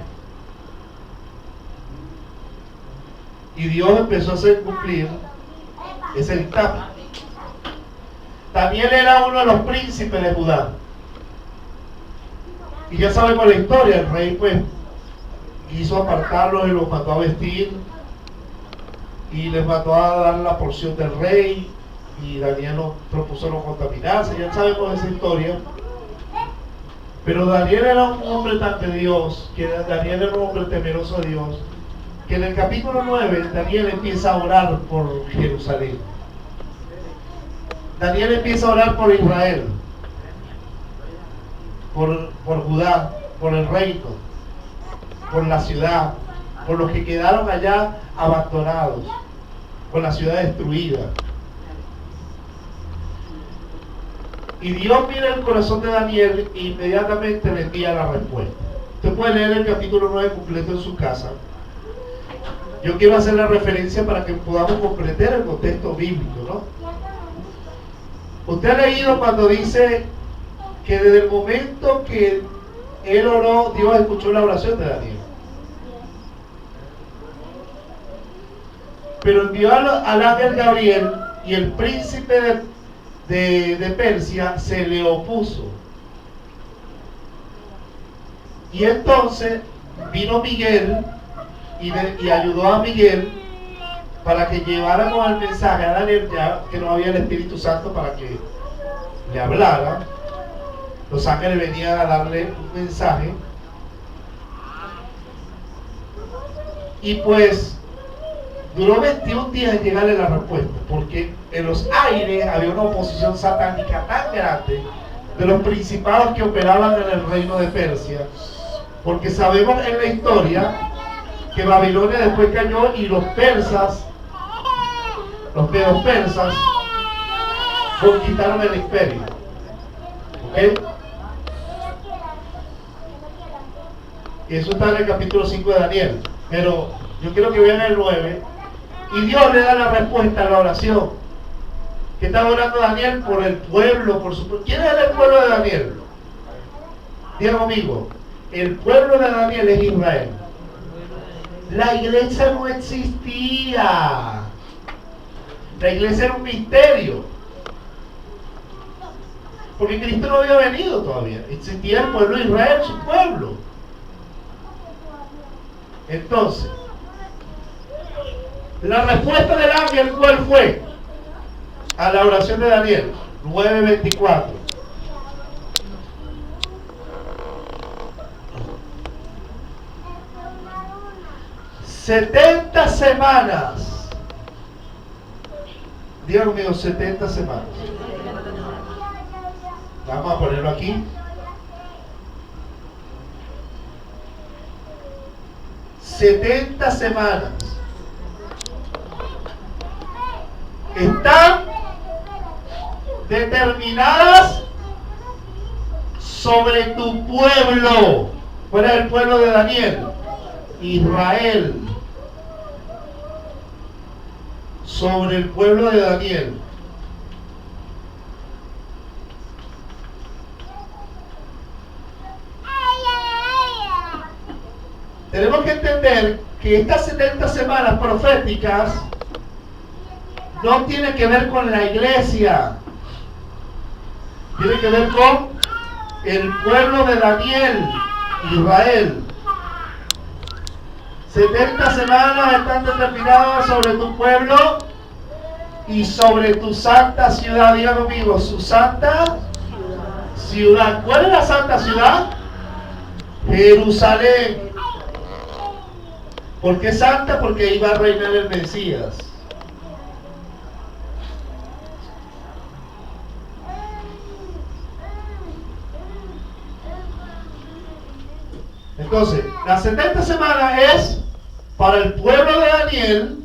Y Dios empezó a hacer cumplir ese dictamen. Daniel era uno de los príncipes de Judá. Y ya sabemos la historia, el rey pues quiso apartarlos y los mandó a vestir y les mandó a dar la porción del rey, y Daniel nos propuso no contaminarse. Ya sabemos esa historia. Pero Daniel era un hombre tan de Dios, que Daniel era un hombre temeroso de Dios, que en el capítulo 9 Daniel empieza a orar por Jerusalén. Daniel empieza a orar por Israel, por Judá, por el reino, por la ciudad, por los que quedaron allá abandonados, por la ciudad destruida. Y Dios mira el corazón de Daniel e inmediatamente le envía la respuesta. Usted puede leer el capítulo 9 completo en su casa. Yo quiero hacer la referencia para que podamos comprender el contexto bíblico, ¿no? Usted ha leído cuando dice que desde el momento que él oró, Dios escuchó la oración de Daniel. Pero envió al ángel Gabriel, y el príncipe de Persia se le opuso. Y entonces vino Miguel y ayudó a Miguel para que lleváramos el mensaje a Daniel, ya que no había el Espíritu Santo para que le hablara. Los ángeles venían a darle un mensaje Y pues duró 21 días en llegarle la respuesta, porque en los aires había una oposición satánica tan grande de los principados que operaban en el reino de Persia, porque sabemos en la historia que Babilonia después cayó y los persas, los medos persas, conquistaron el imperio. ¿Ok? Y eso está en el capítulo 5 de Daniel. Pero yo quiero que vean el 9. Y Dios le da la respuesta a la oración. Que estaba orando Daniel por el pueblo, por su pueblo. ¿Quién es el pueblo de Daniel? Digan conmigo. El pueblo de Daniel es Israel. La iglesia no existía. La iglesia era un misterio. Porque Cristo no había venido todavía. Existía el pueblo de Israel, su pueblo. Entonces, la respuesta del ángel, ¿cuál fue? A la oración de Daniel, 9:24. «70 semanas». Diga conmigo, 70 semanas. Vamos a ponerlo aquí. 70 semanas están determinadas sobre tu pueblo. ¿Cuál es el pueblo de Daniel? Israel. Sobre el pueblo de Daniel. Tenemos que entender que estas 70 semanas proféticas no tienen que ver con la iglesia. Tiene que ver con el pueblo de Daniel, Israel. 70 semanas están determinadas sobre tu pueblo y sobre tu santa ciudad. Diga conmigo, su santa ciudad. ¿Cuál es la santa ciudad? Jerusalén. ¿Por qué santa? Porque iba a reinar el Mesías. Entonces, las 70 semanas es para el pueblo de Daniel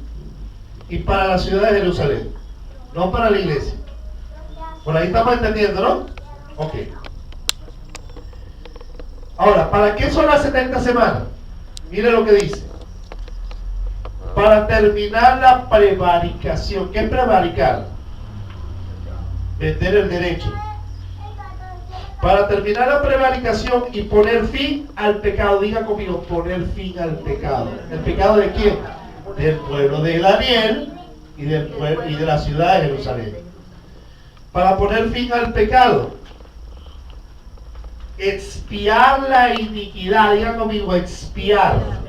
y para la ciudad de Jerusalén, no para la iglesia. Por ahí estamos entendiendo, ¿no? Ok. Ahora, ¿para qué son las 70 semanas? Mire lo que dice. Para terminar la prevaricación. ¿Qué es prevaricar? Vender el derecho. Para terminar la prevaricación y poner fin al pecado. Diga conmigo, poner fin al pecado. ¿El pecado de quién? Del pueblo de Daniel y de la ciudad de Jerusalén. Para poner fin al pecado. Expiar la iniquidad. Diga conmigo, expiar.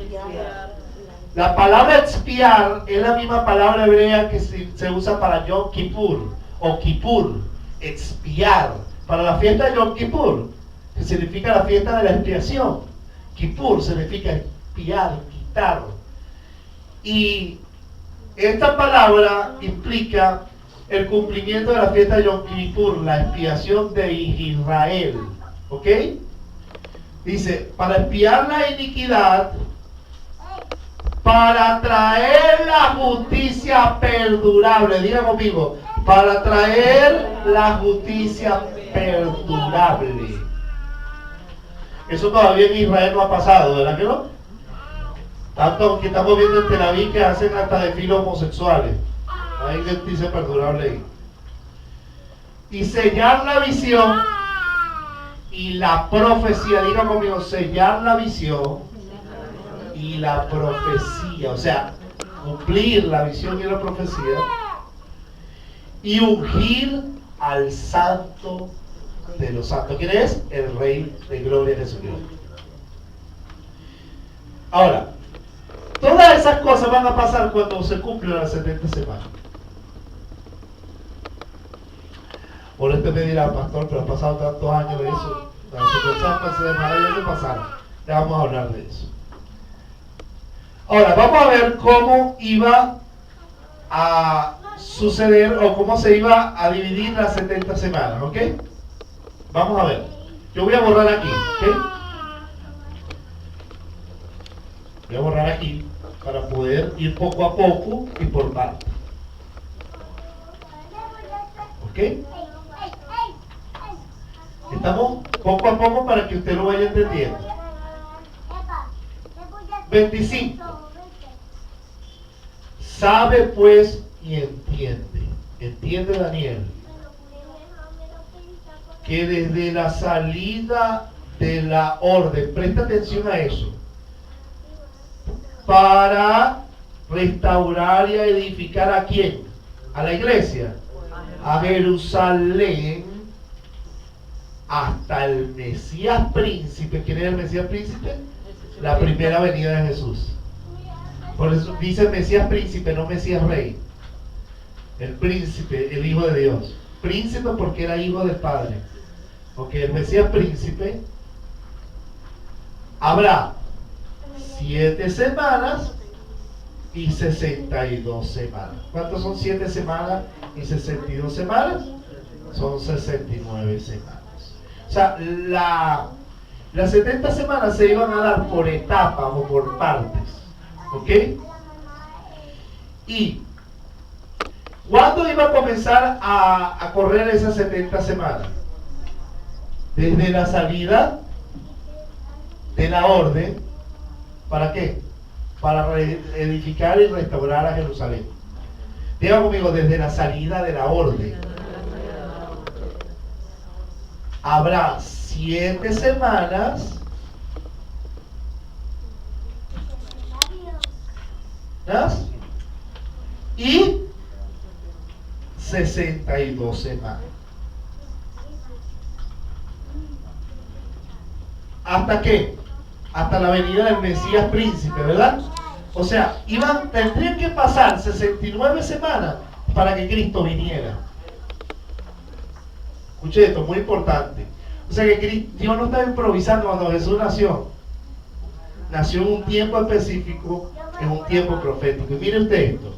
La palabra expiar es la misma palabra hebrea que se usa para Yom Kippur o Kippur, expiar. Para la fiesta de Yom Kippur, que significa la fiesta de la expiación. Kippur significa expiar, quitar. Y esta palabra implica el cumplimiento de la fiesta de Yom Kippur, la expiación de Israel. ¿Ok? Dice, para expiar la iniquidad, para traer la justicia perdurable. Diga conmigo, para traer la justicia perdurable. Eso todavía en Israel no ha pasado, ¿verdad que no? Tanto que estamos viendo en Tel Aviv que hacen hasta desfiles homosexuales. Ahí dice perdurable ahí. Y sellar la visión y la profecía. Diga conmigo, sellar la visión y la profecía, o sea, cumplir la visión y la profecía y ungir al santo de los santos. ¿Quién es? El Rey de Gloria, Jesucristo. Ahora, todas esas cosas van a pasar cuando se cumplen las 70 semanas. Por este me dirá, pastor, pero han pasado tantos años de eso. Las 70 semanas ya no pasaron. Ya vamos a hablar de eso. Ahora, vamos a ver cómo iba a suceder o cómo se iba a dividir las 70 semanas, ¿ok? Vamos a ver. Yo voy a borrar aquí, ¿ok? Voy a borrar aquí para poder ir poco a poco y por partes. ¿Ok? Estamos poco a poco para que usted lo vaya entendiendo. 25. Sabe pues y entiende. Entiende Daniel que desde la salida de la orden, presta atención a eso, para restaurar y a edificar ¿a quién? A la iglesia, a Jerusalén, hasta el Mesías príncipe. ¿Quién era el Mesías príncipe? La primera venida de Jesús. Por eso dice Mesías príncipe, no Mesías rey. El príncipe, el hijo de Dios. Príncipe porque era hijo del Padre. Ok, el Mesías príncipe. Habrá 7 semanas y 62 semanas. ¿Cuántos son 7 semanas y 62 semanas? Son 69 semanas. O sea, las 70 semanas se iban a dar por etapas o por partes. ¿Ok? Y ¿cuándo iba a comenzar a correr esas 70 semanas? Desde la salida de la orden. ¿Para qué? Para edificar y restaurar a Jerusalén. Diga conmigo, desde la salida de la orden. Habrá 7 semanas. ¿Nas? Y 62 semanas. ¿Hasta qué? Hasta la venida del Mesías príncipe, ¿verdad? O sea, tendrían que pasar 69 semanas para que Cristo viniera. Escuche esto, muy importante. O sea que Dios no estaba improvisando cuando Jesús nació. Nació en un tiempo específico, en un tiempo profético. Y mire usted esto.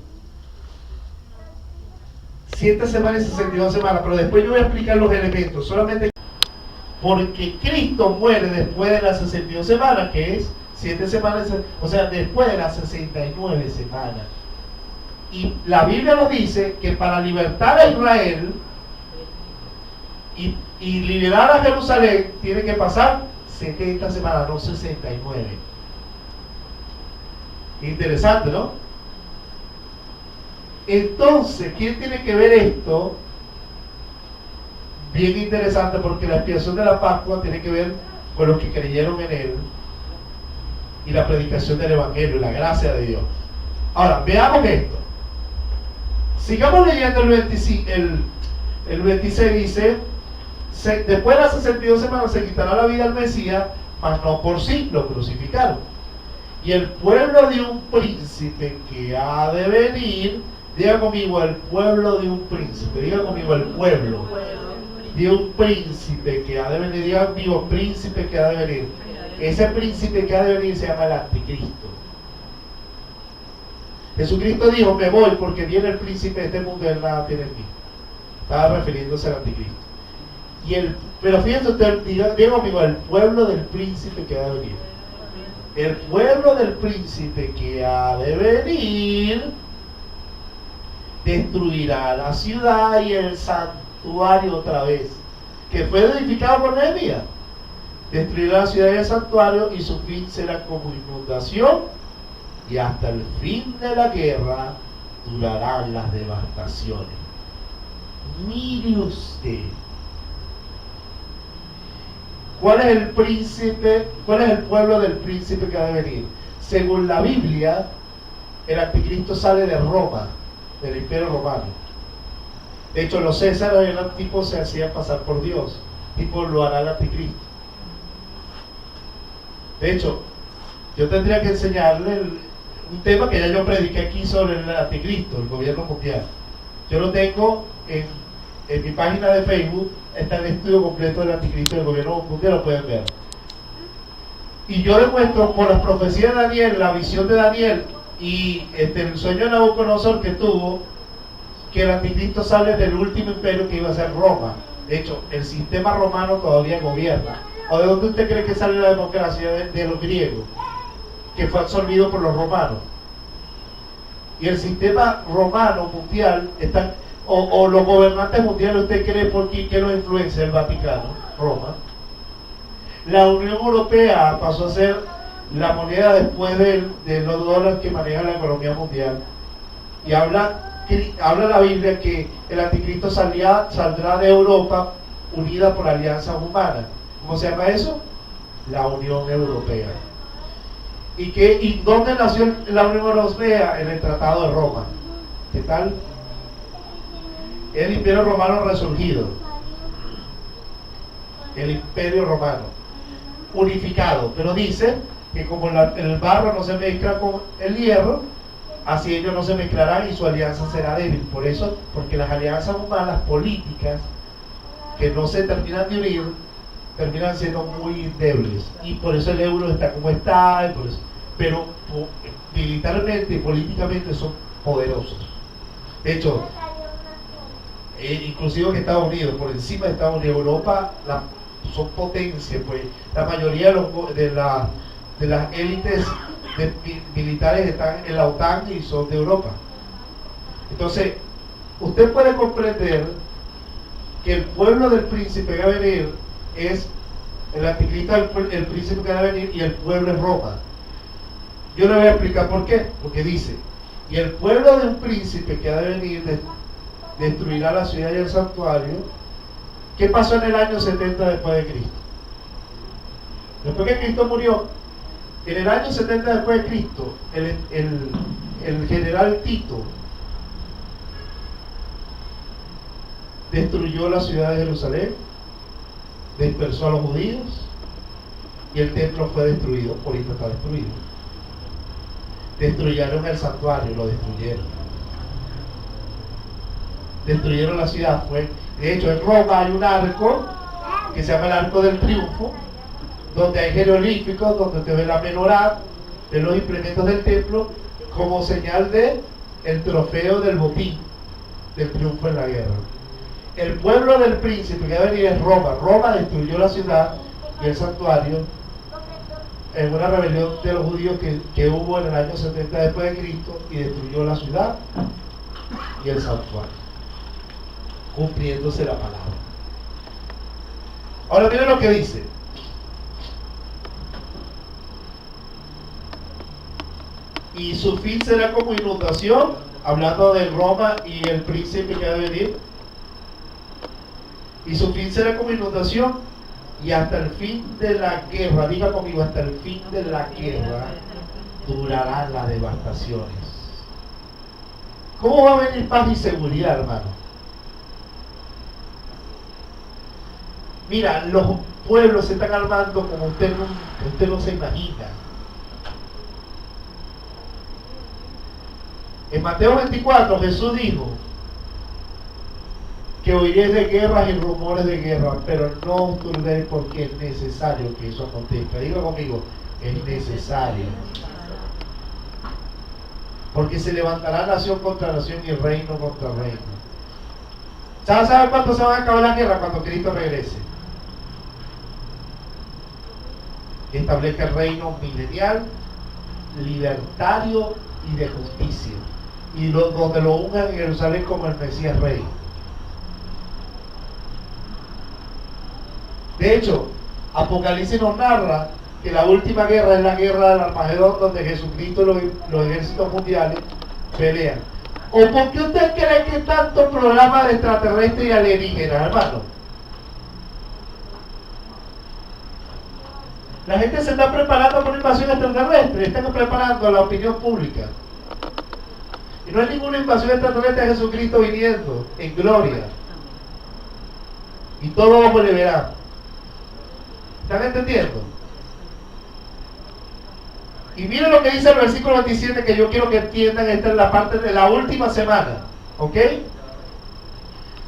7 semanas y 62 semanas, pero después yo voy a explicar los elementos. Solamente porque Cristo muere después de las 62 semanas, que es 7 semanas, o sea, después de las 69 semanas. Y la Biblia nos dice que para libertar a Israel y liberar a Jerusalén tiene que pasar 70 semanas, no 69. Interesante, ¿no? Entonces, ¿quién tiene que ver esto? Bien interesante, porque la expiación de la Pascua tiene que ver con los que creyeron en Él y la predicación del Evangelio, la gracia de Dios. Ahora, veamos esto. Sigamos leyendo el 26 dice, después de las 62 semanas se quitará la vida al Mesías, mas no por sí, lo crucificaron. Y el pueblo de un príncipe que ha de venir, diga conmigo, el pueblo de un príncipe, diga conmigo, el pueblo de un príncipe que ha de venir, diga conmigo, príncipe que ha de venir. Ese príncipe que ha de venir se llama el anticristo. Jesucristo dijo, me voy porque viene el príncipe de este mundo y él nada tiene en mí. Estaba refiriéndose al anticristo. Pero fíjense usted, diga conmigo, el pueblo del príncipe que ha de venir. El pueblo del príncipe que ha de venir destruirá la ciudad y el santuario otra vez, que fue edificado por Nehemías. Destruirá la ciudad y el santuario, y su fin será como inundación, y hasta el fin de la guerra durarán las devastaciones. Mire usted, ¿cuál es el príncipe? ¿Cuál es el pueblo del príncipe que ha de venir? Según la Biblia, el anticristo sale de Roma, del Imperio Romano. De hecho, los Césares eran tipos, se hacían pasar por Dios. Tipo lo hará el anticristo. De hecho, yo tendría que enseñarle un tema que ya yo prediqué aquí sobre el anticristo, el gobierno mundial. Yo lo tengo en mi página de Facebook, está el estudio completo del anticristo y del gobierno mundial, lo pueden ver. Y yo demuestro por las profecías de Daniel, la visión de Daniel y el sueño de Nabucodonosor que tuvo, que el anticristo sale del último imperio que iba a ser Roma. De hecho, el sistema romano todavía gobierna. ¿O de dónde usted cree que sale la democracia? De los griegos, que fue absorbido por los romanos. Y el sistema romano mundial está, o los gobernantes mundiales, ¿usted cree por qué los influencia el Vaticano, Roma? La Unión Europea pasó a ser la moneda después de los dólares que maneja la economía mundial. Y habla la Biblia que el anticristo saldrá de Europa unida por alianzas humanas. ¿Cómo se llama eso? La Unión Europea. ¿Y dónde nació la Unión Europea? En el Tratado de Roma. ¿Qué tal? El Imperio Romano resurgido. El Imperio Romano unificado, pero dice que como el barro no se mezcla con el hierro, así ellos no se mezclarán y su alianza será débil. Por eso, porque las alianzas humanas políticas que no se terminan de unir, terminan siendo muy débiles. Y por eso el euro está como está, pero militarmente y políticamente son poderosos. De hecho, inclusive que Estados Unidos, por encima de Estados Unidos, Europa, son potencias, pues la mayoría de las élites militares están en la OTAN y son de Europa. Entonces, usted puede comprender que el pueblo del príncipe que va a venir es el anticristo, el príncipe que va a venir, y el pueblo es Roma. Yo le voy a explicar por qué. Porque dice, y el pueblo de un príncipe que ha de venir destruirá la ciudad y el santuario. ¿Qué pasó en el año 70 después de Cristo? Después que Cristo murió, en el año 70 después de Cristo, el general Tito destruyó la ciudad de Jerusalén, dispersó a los judíos y el templo fue destruido. Ahorita está destruido. Destruyeron el santuario, lo destruyeron. Destruyeron la ciudad. De hecho, en Roma hay un arco que se llama el Arco del Triunfo, donde hay jeroglíficos, donde te ve la menorá, de los implementos del templo, como señal de el trofeo del botín, del triunfo en la guerra. El pueblo del príncipe que va a venir es Roma. Roma destruyó la ciudad y el santuario en una rebelión de los judíos que hubo en el año 70 después de Cristo, y destruyó la ciudad y el santuario, cumpliéndose la palabra. Ahora miren lo que dice. Y su fin será como inundación, hablando de Roma y el príncipe que va a venir. Y su fin será como inundación, y hasta el fin de la guerra, diga conmigo, hasta el fin de la guerra durarán las devastaciones. ¿Cómo va a venir paz y seguridad, hermano? Mira, los pueblos se están armando como usted no se imagina. En Mateo 24 Jesús dijo que oiréis de guerras y rumores de guerra, pero no os turbéis, porque es necesario que eso acontezca. Diga conmigo, es necesario. Porque se levantará nación contra nación y reino contra reino. ¿Sabe cuándo se van a acabar la guerra? Cuando Cristo regrese. Establezca el reino milenial, libertario y de justicia, y donde lo ungan en Jerusalén como el Mesías Rey. De hecho, Apocalipsis nos narra que la última guerra es la guerra del Armagedón, donde Jesucristo y los ejércitos mundiales pelean. ¿O por qué usted cree que tanto programa de extraterrestre y alienígenas, hermano? La gente se está preparando por una invasión extraterrestre, están preparando a la opinión pública. Y no hay ninguna invasión extraterrestre de Jesucristo viniendo en gloria. Y todo bajo el verano. ¿Están entendiendo? Y miren lo que dice el versículo 27, que yo quiero que entiendan. Esta es la parte de la última semana, ¿ok?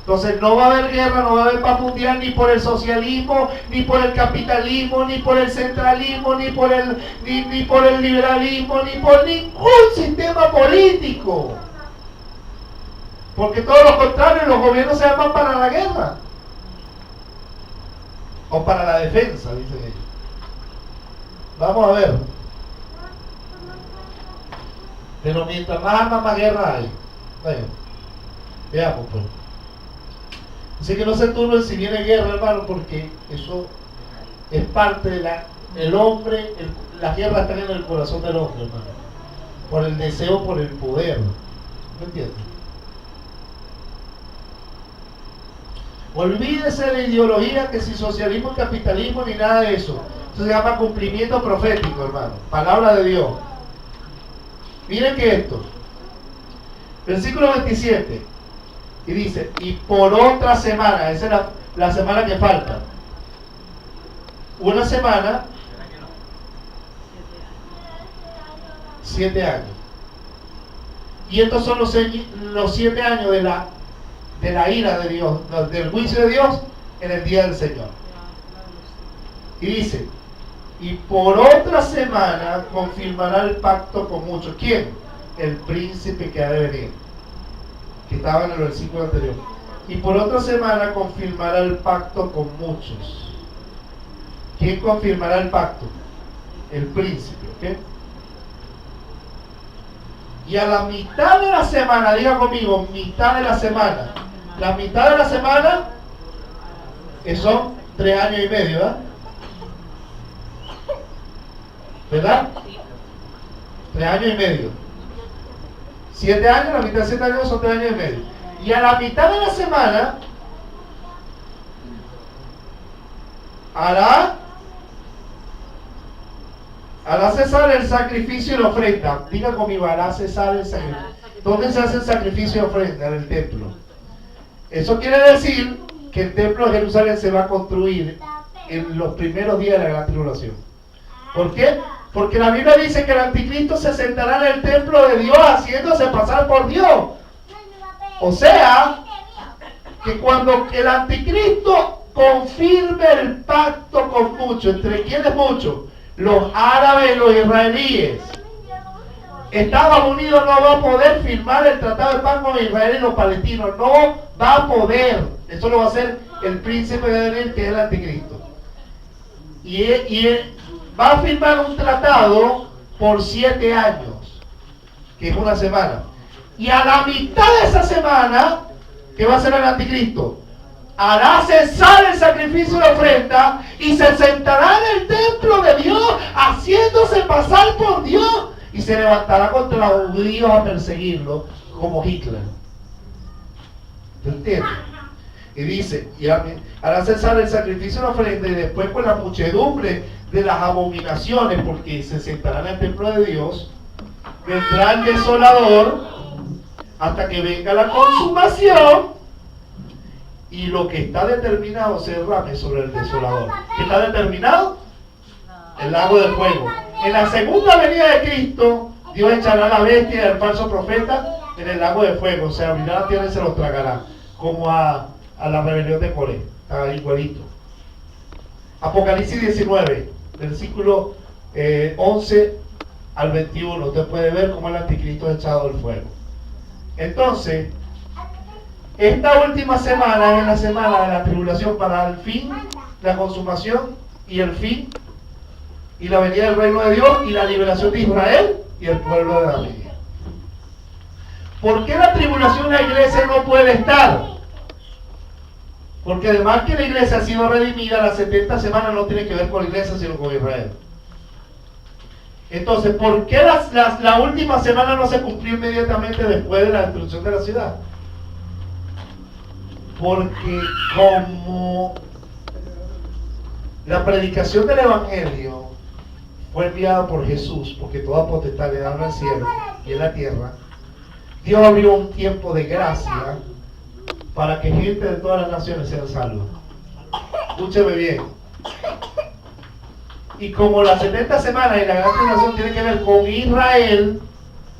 Entonces no va a haber guerra, no va a haber paz mundial ni por el socialismo, ni por el capitalismo, ni por el centralismo, ni por el liberalismo, ni por ningún sistema político. Porque todo lo contrario, los gobiernos se llaman para la guerra. O para la defensa, dicen ellos. Vamos a ver. Pero mientras más armas, más guerra hay. Bueno, veamos pues. Así que no se turben si viene guerra, hermano, porque eso es parte de el hombre, la guerra está en el corazón del hombre, hermano. Por el deseo, por el poder. ¿Me entiendes? Olvídese de ideología, que si socialismo, capitalismo, ni nada de eso. Eso se llama cumplimiento profético, hermano. Palabra de Dios. Miren que esto. Versículo 27. Y dice, y por otra semana, esa es la semana que falta. Una semana, 7 años. Y estos son los 7 años de la ira de Dios, del juicio de Dios en el día del Señor. Y dice, y por otra semana confirmará el pacto con muchos. ¿Quién? El príncipe que ha de venir, que estaba en el versículo anterior. Y por otra semana confirmará el pacto con muchos. ¿Quién confirmará el pacto? El príncipe, ¿ok? Y a la mitad de la semana, diga conmigo, mitad de la semana. La mitad de la semana, que son 3 años y medio, ¿verdad? ¿Verdad? 3 años y medio. 7 años, la mitad de 7 años son 3 años y medio. Y a la mitad de la semana hará cesar el sacrificio y la ofrenda. Diga conmigo, hará cesar el sacrificio. ¿Dónde se hace el sacrificio y ofrenda? En el templo. Eso quiere decir que el templo de Jerusalén se va a construir en los primeros días de la gran tribulación. ¿Por qué? Porque la Biblia dice que el anticristo se sentará en el templo de Dios haciéndose pasar por Dios. O sea, que cuando el anticristo confirme el pacto con muchos, ¿entre quiénes muchos? Los árabes y los israelíes. Estados Unidos no va a poder firmar el tratado de paz con Israel y los palestinos. No va a poder. Eso lo va a hacer el príncipe de venir, que es el anticristo. Y va a firmar un tratado por 7 años, que es una semana. Y a la mitad de esa semana, ¿qué va a hacer el anticristo? Hará cesar el sacrificio y la ofrenda y se sentará en el templo de Dios haciéndose pasar por Dios y se levantará contra los judíos a perseguirlos como Hitler. ¿Te entiendes? Y dice, y hará cesar el sacrificio y la ofrenda y después con la muchedumbre de las abominaciones, porque se sentará en el templo de Dios, vendrá el desolador hasta que venga la consumación. Y lo que está determinado se derrame sobre el desolador. ¿Qué está determinado? El lago de fuego. En la segunda venida de Cristo, Dios echará a la bestia y al falso profeta en el lago de fuego. Se abrirá la tierra y se los tragará. Como a la rebelión de Coré. Está igualito. Apocalipsis 19, versículo 11 al 21. Usted puede ver cómo el anticristo es echado al fuego. Entonces, esta última semana es la semana de la tribulación para el fin, la consumación y el fin y la venida del reino de Dios y la liberación de Israel y el pueblo de David. ¿Por qué la tribulación en la iglesia no puede estar? Porque además que la iglesia ha sido redimida, las 70 semanas no tienen que ver con la iglesia sino con Israel. Entonces, ¿por qué la última semana no se cumplió inmediatamente después de la destrucción de la ciudad? Porque como la predicación del Evangelio fue enviada por Jesús, porque toda potestad le da en el cielo y en la tierra, Dios abrió un tiempo de gracia para que gente de todas las naciones sean salvos. Escúcheme bien. Y como las 70 semanas y la gran tribulación tiene que ver con Israel,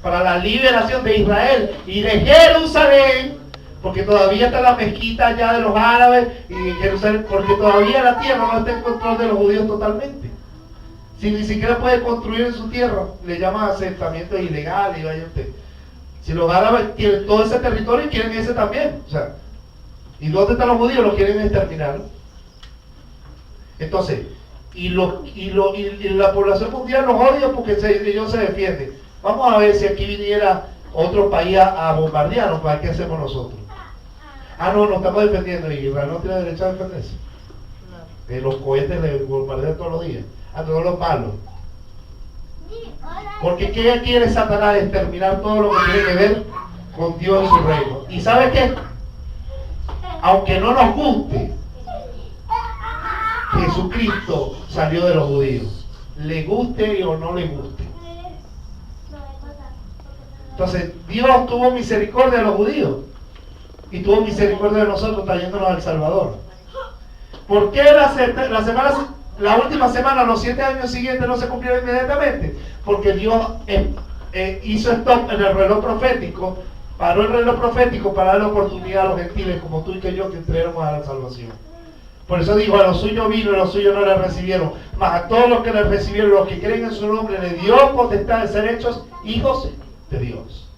para la liberación de Israel y de Jerusalén, Porque todavía está la mezquita allá de los árabes y Jerusalén, porque todavía la tierra no está en control de los judíos totalmente. Si ni siquiera puede construir en su tierra, le llaman asentamiento ilegal y vaya usted. Si los árabes tienen todo ese territorio y quieren ese también, o sea, ¿y dónde están los judíos? Los quieren exterminar. Entonces, y la población mundial los odia porque ellos se defienden. Vamos a ver si aquí viniera otro país a bombardearnos, ¿para qué hacemos nosotros? Ah, no, nos estamos defendiendo y Israel no tiene derecho a defenderse. Los cohetes le bombardean todos los días, a todos los malos. Porque ¿qué quiere Satanás? Exterminar todo lo que tiene que ver con Dios y su reino. ¿Y sabe qué? Aunque no nos guste, Jesucristo salió de los judíos, le guste o no le guste. Entonces Dios tuvo misericordia de los judíos y tuvo misericordia de nosotros trayéndonos al Salvador. ¿Por qué la última semana, los 7 años siguientes no se cumplieron inmediatamente? Porque Dios hizo stop en el reloj profético, paró el reloj profético para dar la oportunidad a los gentiles como tú y que yo que entremos a la salvación. Por eso dijo, a los suyos vino y los suyos no le recibieron, mas a todos los que le recibieron, los que creen en su nombre, le dio potestad de ser hechos hijos de Dios.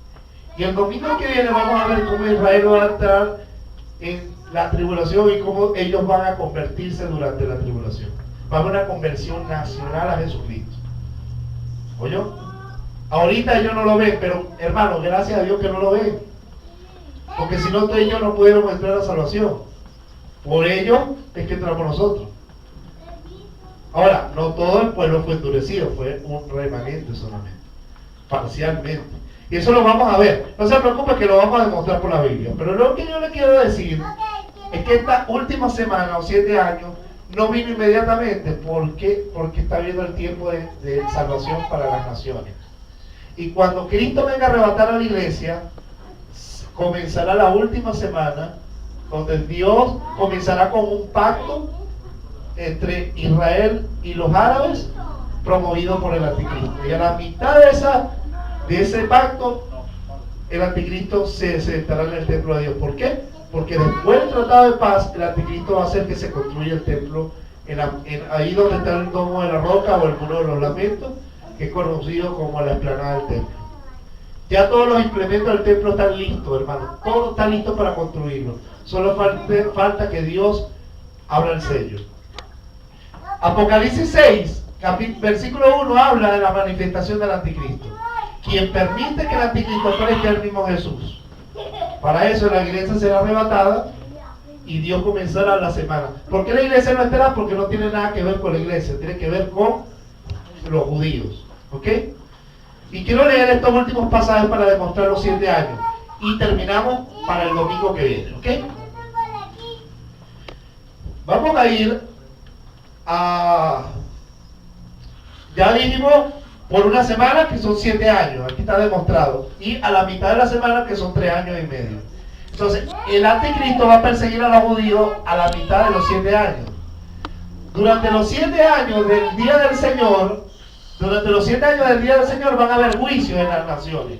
Y el domingo que viene vamos a ver cómo Israel va a entrar en la tribulación y cómo ellos van a convertirse durante la tribulación. Va a haber una conversión nacional a Jesucristo. ¿Oyó? Ahorita ellos no lo ven, pero hermano, gracias a Dios que no lo ven. Porque si no, ellos no pudieron entrar a la salvación. Por ello es que entramos nosotros. Ahora, no todo el pueblo fue endurecido, fue un remanente solamente, parcialmente. Y eso lo vamos a ver. No se preocupe que lo vamos a demostrar por la Biblia. Pero lo que yo le quiero decir es que esta última semana o 7 años no vino inmediatamente. ¿Por qué? Porque está viendo el tiempo de salvación para las naciones. Y cuando Cristo venga a arrebatar a la iglesia, comenzará la última semana donde Dios comenzará con un pacto entre Israel y los árabes promovido por el anticristo. Y a la mitad de ese pacto, el anticristo se sentará en el templo de Dios. ¿Por qué? Porque después del tratado de paz, el anticristo va a hacer que se construya el templo ahí donde está el domo de la roca o el muro de los lamentos, que es conocido como la explanada del templo. Ya todos los implementos del templo están listos, hermano. Todo está listo para construirlo. Solo falta que Dios abra el sello. Apocalipsis 6, versículo 1, habla de la manifestación del anticristo. Quien permite que el anticristo aparezca es el mismo Jesús. Para eso la iglesia será arrebatada y Dios comenzará la semana. ¿Por qué la iglesia no estará? Porque no tiene nada que ver con la iglesia, tiene que ver con los judíos. ¿Ok? Y quiero leer estos últimos pasajes para demostrar los 7 años. Y terminamos para el domingo que viene. ¿Ok? Vamos a ir a... Ya dijimos por una semana que son 7 años. Aquí está demostrado. Y a la mitad de la semana que son 3 años y medio. Entonces, el anticristo va a perseguir a los judíos a la mitad de los 7 años. Durante los 7 años del día del Señor, van a haber juicios en las naciones.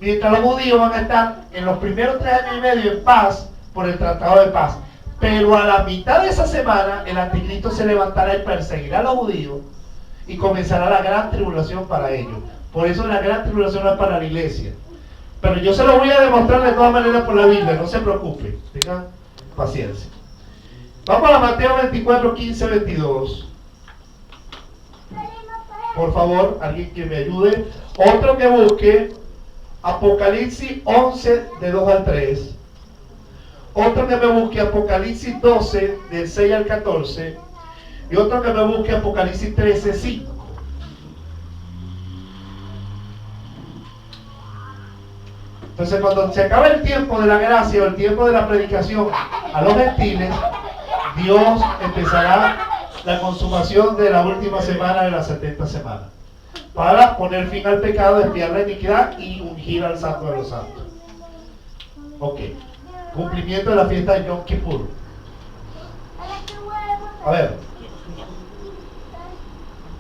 Mientras los judíos van a estar en los primeros 3 años y medio en paz por el tratado de paz. Pero a la mitad de esa semana, el anticristo se levantará y perseguirá a los judíos y comenzará la gran tribulación para ellos. Por eso la gran tribulación no es para la iglesia. Pero yo se lo voy a demostrar de todas maneras por la Biblia, no se preocupe, tengan paciencia. Vamos a Mateo 24, 15, 22. Por favor, alguien que me ayude. Otro que busque Apocalipsis 11, de 2 al 3. Otro que me busque Apocalipsis 12, del 6 al 14. Y otro que me busque Apocalipsis 13, 5. Entonces, cuando se acabe el tiempo de la gracia o el tiempo de la predicación a los gentiles, Dios empezará la consumación de la última semana de las 70 semanas para poner fin al pecado, expiar la iniquidad y ungir al Santo de los Santos. Ok. Cumplimiento de la fiesta de Yom Kippur. A ver.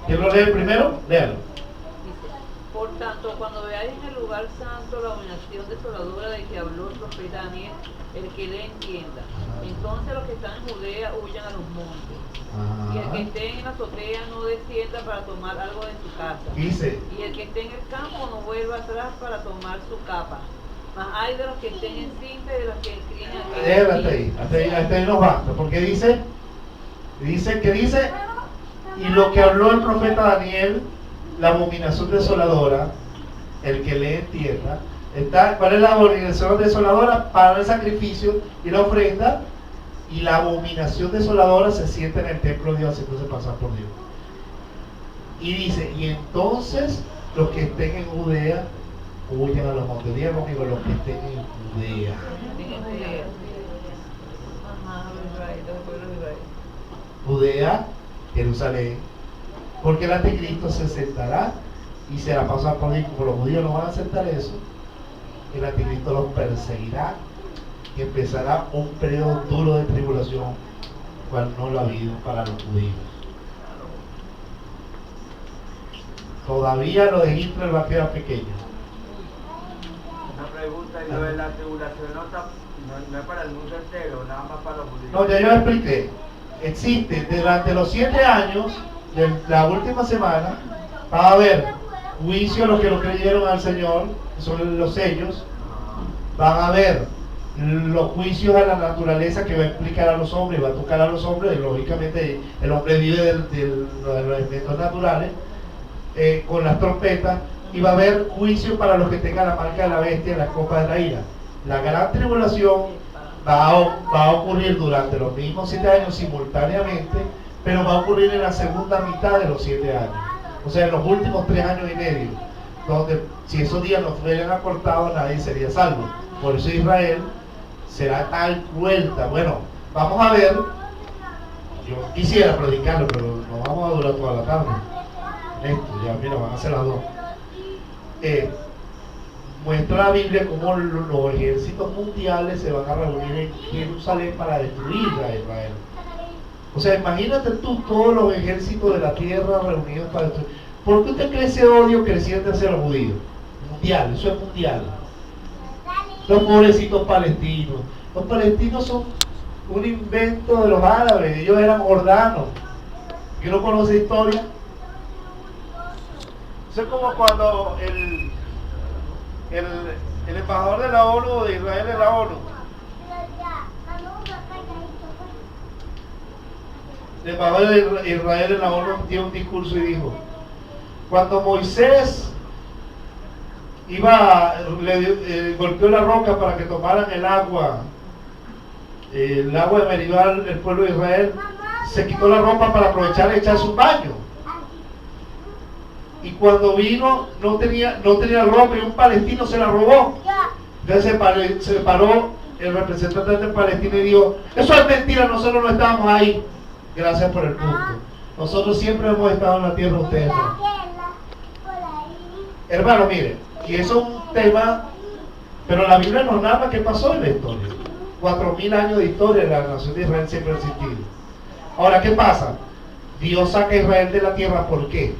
¿Quién lo lee primero? Léalo. Por tanto, cuando veáis el lugar lugar santo la abominación desoladora de que habló el profeta Daniel, el que le entienda. Entonces los que están en Judea huyan a los montes. Y el que esté en la azotea no descienda para tomar algo de su casa. Dice, Y el que esté en el campo no vuelva atrás para tomar su capa. Mas hay de los que estén en cinta y de los que críen hasta ahí nos basta, porque dice, y lo que habló el profeta Daniel, la abominación desoladora, el que le entienda, ¿cuál es la abominación desoladora? Para el sacrificio y la ofrenda, y la abominación desoladora se siente en el templo de Dios, haciéndose pasar por Dios. Y dice, y entonces los que estén en Judea huyan a los montes. Diga conmigo, los que estén en Judea. Judea, Jerusalén, porque el anticristo se sentará y será pasado por Dios. Como los judíos no van a aceptar eso, el anticristo los perseguirá y empezará un periodo duro de tribulación, cual no lo ha habido para los judíos. Todavía lo de Hitler va a quedar pequeño. Una pregunta, y lo de la tribulación no es para el mundo entero, nada más para los judíos. No, ya yo expliqué. Existe durante los 7 años de la última semana, va a haber juicio a los que lo creyeron al Señor, que son los sellos. Van a haber los juicios a la naturaleza que va a explicar a los hombres, va a tocar a los hombres, y lógicamente el hombre vive de los eventos naturales, con las trompetas, y va a haber juicio para los que tengan la marca de la bestia en la copa de la ira. La gran tribulación va a ocurrir durante los mismos 7 años simultáneamente, pero va a ocurrir en la segunda mitad de los 7 años, o sea, en los últimos 3 años y medio, donde si esos días no fueran acortados nadie sería salvo. Por eso Israel será tal cruelta. Bueno, vamos a ver, yo quisiera predicarlo, pero no vamos a durar toda la tarde. Esto, ya mira, van a ser las 2. Muestra la Biblia cómo los ejércitos mundiales se van a reunir en Jerusalén para destruir a Israel. O sea, imagínate tú todos los ejércitos de la tierra reunidos para destruir. ¿Por qué usted cree ese odio creciente hacia los judíos? Mundial, eso es mundial. Los pobrecitos palestinos. Los palestinos son un invento de los árabes, ellos eran jordanos. ¿Quién no conoce historia? Eso es como cuando el embajador de la ONU, de Israel en la ONU, el embajador de Israel en la ONU dio un discurso y dijo: cuando Moisés golpeó la roca para que tomaran el agua de Meribá, el pueblo de Israel se quitó la ropa para aprovechar y echarse un baño. Y cuando vino, no tenía ropa y un palestino se la robó. Entonces se paró el representante de Palestina y dijo: eso es mentira, nosotros no estábamos ahí. Gracias por el punto. Nosotros siempre hemos estado en la tierra, ustedes no. Hermano, mire, y eso es un tema, pero la Biblia nos narra qué pasó en la historia. 4000 años de historia de la nación de Israel siempre ha existido. Ahora, ¿qué pasa? Dios saca a Israel de la tierra, ¿por qué?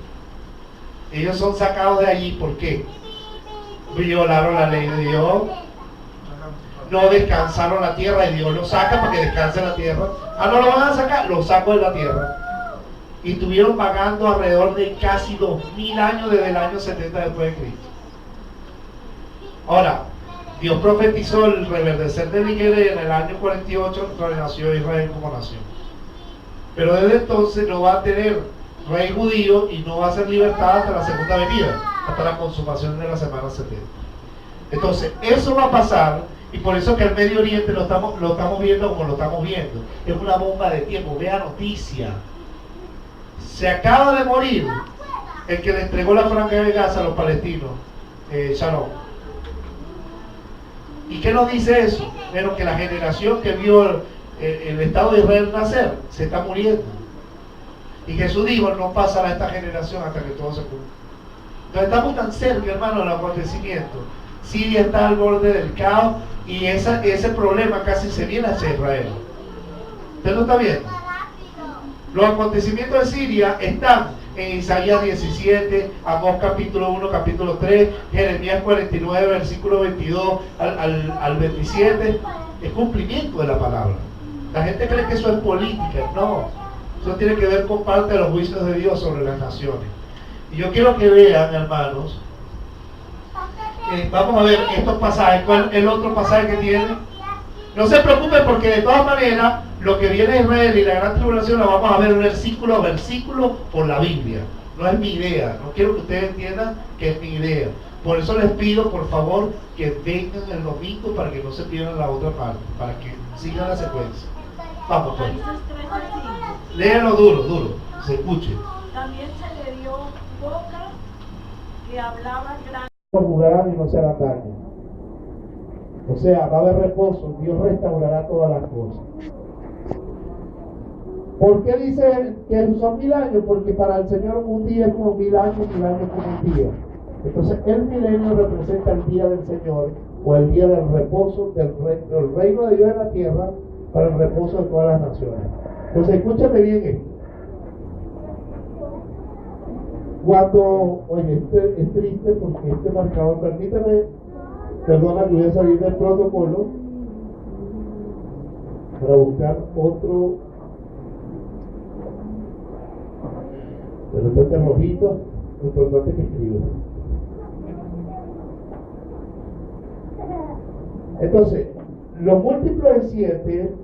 Ellos son sacados de allí, ¿por qué? Violaron la ley de Dios, no descansaron la tierra y Dios los saca para que descanse la tierra. Ah, no lo van a sacar, los saco de la tierra. Y estuvieron pagando alrededor de casi 2000 años desde el año 70 después de Cristo. Ahora, Dios profetizó el reverdecer de Miguel en el año 48, cuando nació Israel como nación. Pero desde entonces no va a tener rey judío y no va a ser libertad hasta la segunda venida, hasta la consumación de la semana 70. Entonces, eso va a pasar, y por eso que el Medio Oriente lo estamos viendo como lo estamos viendo. Es una bomba de tiempo. Vea noticia. Se acaba de morir el que le entregó la franja de Gaza a los palestinos, Shalom. ¿Y qué nos dice eso? Pero que la generación que vio el Estado de Israel nacer se está muriendo. Y Jesús dijo: no pasará esta generación hasta que todo se cumpla. Entonces estamos tan cerca, hermano, del acontecimiento. Siria está al borde del caos y ese problema casi se viene hacia Israel. ¿Usted lo está viendo? Los acontecimientos de Siria están en Isaías 17, Amós capítulo 1, capítulo 3, Jeremías 49, versículo 22 al 27. Es cumplimiento de la palabra. La gente cree que eso es política. No, eso tiene que ver con parte de los juicios de Dios sobre las naciones. Y yo quiero que vean, hermanos, vamos a ver estos pasajes. ¿Cuál es el otro pasaje que tiene? No se preocupen, porque de todas maneras lo que viene de Israel y la gran tribulación lo vamos a ver versículo a versículo por la Biblia. No es mi idea, no quiero que ustedes entiendan que es mi idea. Por eso les pido, por favor, que vengan el domingo para que no se pierdan la otra parte, para que sigan la secuencia. Vamos pues. Léanlo duro, se escuche. También se le dio boca que hablaba gran. Jugarán y no se harán daño. O sea, va a haber reposo. Dios restaurará todas las cosas. ¿Por qué dice que son 1000 años? Porque para el Señor un día es como 1000 años, 1000 años como un día. Entonces el milenio representa el día del Señor, o el día del reposo del reino de Dios en la tierra, para el reposo de todas las naciones. Entonces escúchame bien esto. Cuando, oye, es triste porque este marcador, permítame, perdona que voy a salir del protocolo para buscar otro, pero este rojito, lo importante es que escriba. Entonces, los múltiplos de 7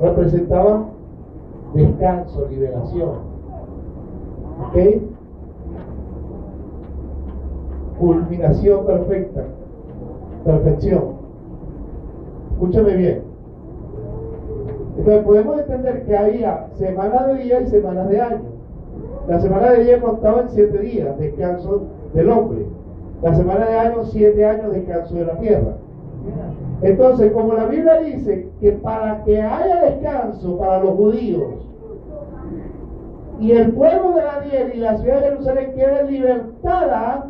representaban descanso, liberación. ¿Ok? Culminación perfecta, perfección. Escúchame bien. Entonces podemos entender que había semanas de día y semanas de año. La semana de día constaba en 7 días, descanso del hombre. La semana de año, 7 años, descanso de la tierra. Entonces, como la Biblia dice que para que haya descanso para los judíos, y el pueblo de Daniel y la ciudad de Jerusalén queden libertada,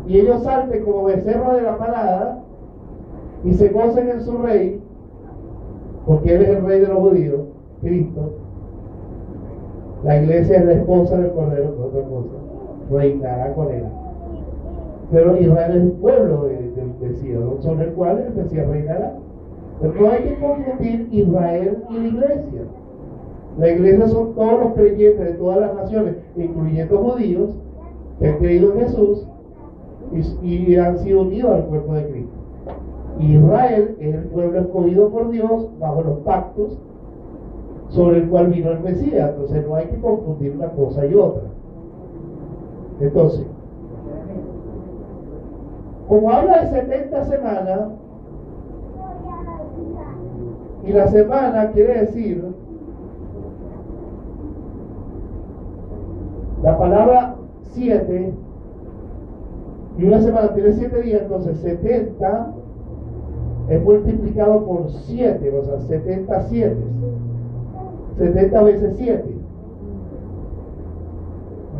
y ellos salten como becerros de la manada y se gocen en su rey, porque él es el rey de los judíos, Cristo. La iglesia es la esposa del Cordero, no otra cosa, reinará con él. Pero Israel es el pueblo del Mesías, sobre el cual el Mesías reinará. Pero no hay que confundir Israel y la iglesia. La iglesia son todos los creyentes de todas las naciones, incluyendo judíos, que han creído en Jesús y han sido unidos al cuerpo de Cristo. Israel es el pueblo escogido por Dios bajo los pactos sobre el cual vino el Mesías. Entonces no hay que confundir una cosa y otra. Entonces, como habla de 70 semanas, y la semana quiere decir, la palabra 7, y una semana tiene 7 días, entonces 70 es multiplicado por 7, o sea, 70 7. 70 veces 7.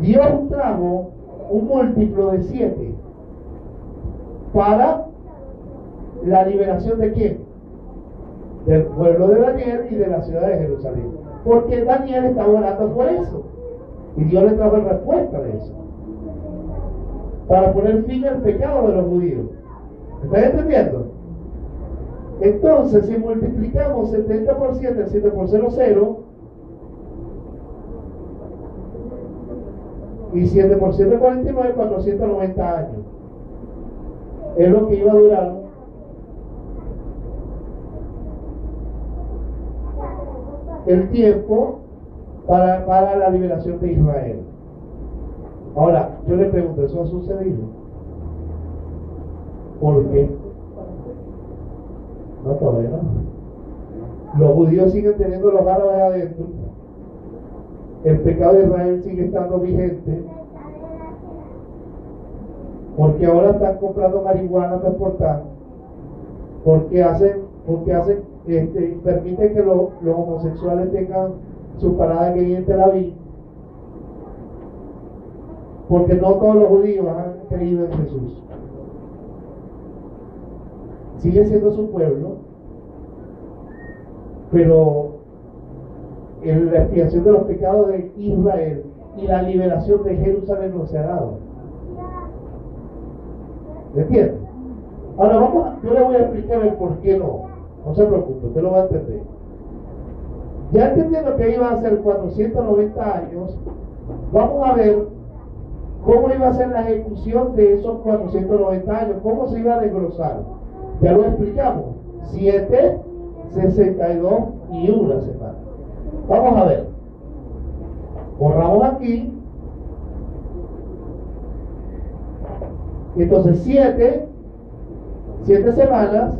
Dios trajo un múltiplo de 7 para la liberación de ¿quién? Del pueblo de Daniel y de la ciudad de Jerusalén. Porque Daniel estaba orando por eso. Y Dios le trajo respuesta de eso. Para poner fin al pecado de los judíos. ¿Están entendiendo? Entonces, si multiplicamos 70 por 7, 7 por 0, 0. Y 7 por 7, 49, 490 años. Es lo que iba a durar el tiempo para la liberación de Israel. Ahora, yo le pregunto, ¿eso ha sucedido? ¿Por qué? No, todavía no. Los judíos siguen teniendo los árabes adentro. El pecado de Israel sigue estando vigente. Porque ahora están comprando marihuana para exportar. Porque permiten que los homosexuales tengan su parada aquí en Tel Aviv. Porque no todos los judíos han creído en Jesús. Sigue siendo su pueblo, pero en la expiación de los pecados de Israel y la liberación de Jerusalén no se ha dado. ¿Me entiendes? Ahora yo le voy a explicar el por qué no. No se preocupe, usted lo va a entender. Ya entendiendo que iba a ser 490 años, vamos a ver cómo iba a ser la ejecución de esos 490 años, cómo se iba a desglosar. Ya lo explicamos. 7, 62 y una semana. Vamos a ver. Borramos aquí. Entonces 7 semanas.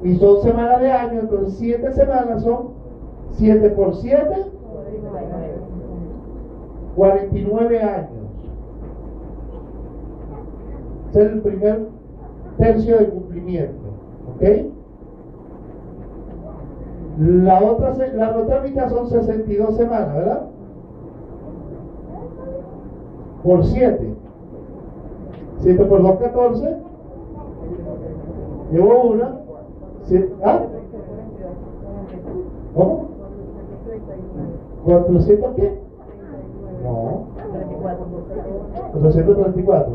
Y son semanas de año, entonces 7 semanas son 7 por 7, 49 años. Ese es el primer tercio de cumplimiento. ¿Ok? La otra mitad son 62 semanas, ¿verdad? Por 7. 7 por 2, 14. Llevo una. ¿Ah? ¿Cómo? ¿400 qué? No. 434.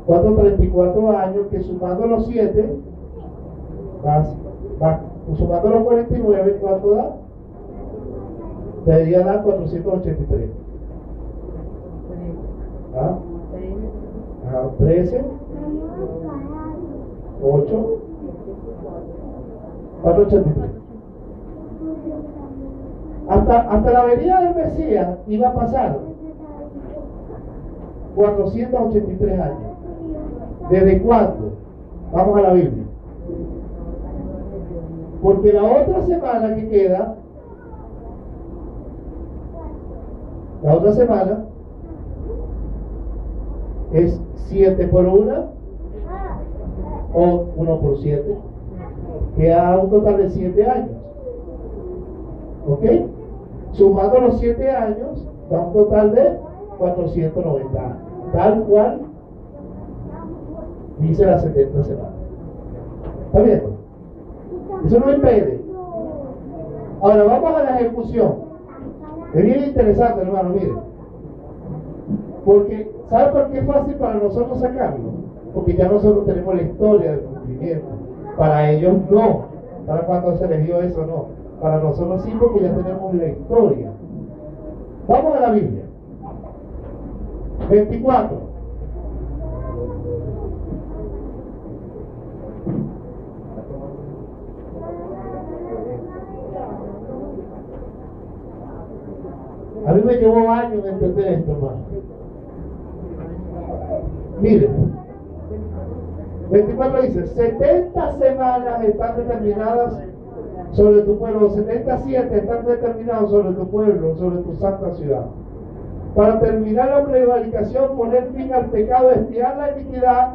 434 años que sumando los 7, sumando los 49, ¿cuánto da? Debería dar 483. ¿Ah? 13, 8, 483. Hasta la venida del Mesías iba a pasar 483 años. ¿Desde cuándo? Vamos a la Biblia. Porque la otra semana que queda, la otra semana es 7 por 1 o 1 por 7, que da un total de 7 años. ¿Ok? Sumando los 7 años, da un total de 490 años. Tal cual dice las 70 semanas. ¿Está viendo? Eso no impede. Ahora vamos a la ejecución. Es bien interesante, hermano, miren. Porque, ¿sabe por qué es fácil para nosotros sacarlo? Porque ya nosotros tenemos la historia del cumplimiento. Para ellos no. Para cuando se les dio eso no. Para nosotros sí, porque ya tenemos la historia. Vamos a la Biblia. 24. A mí me llevó años entender esto, hermano. Miren, 24 dice, 70 semanas están determinadas sobre tu pueblo, 77 están determinados sobre tu pueblo, sobre tu santa ciudad. Para terminar la prevaricación, poner fin al pecado, expiar la iniquidad,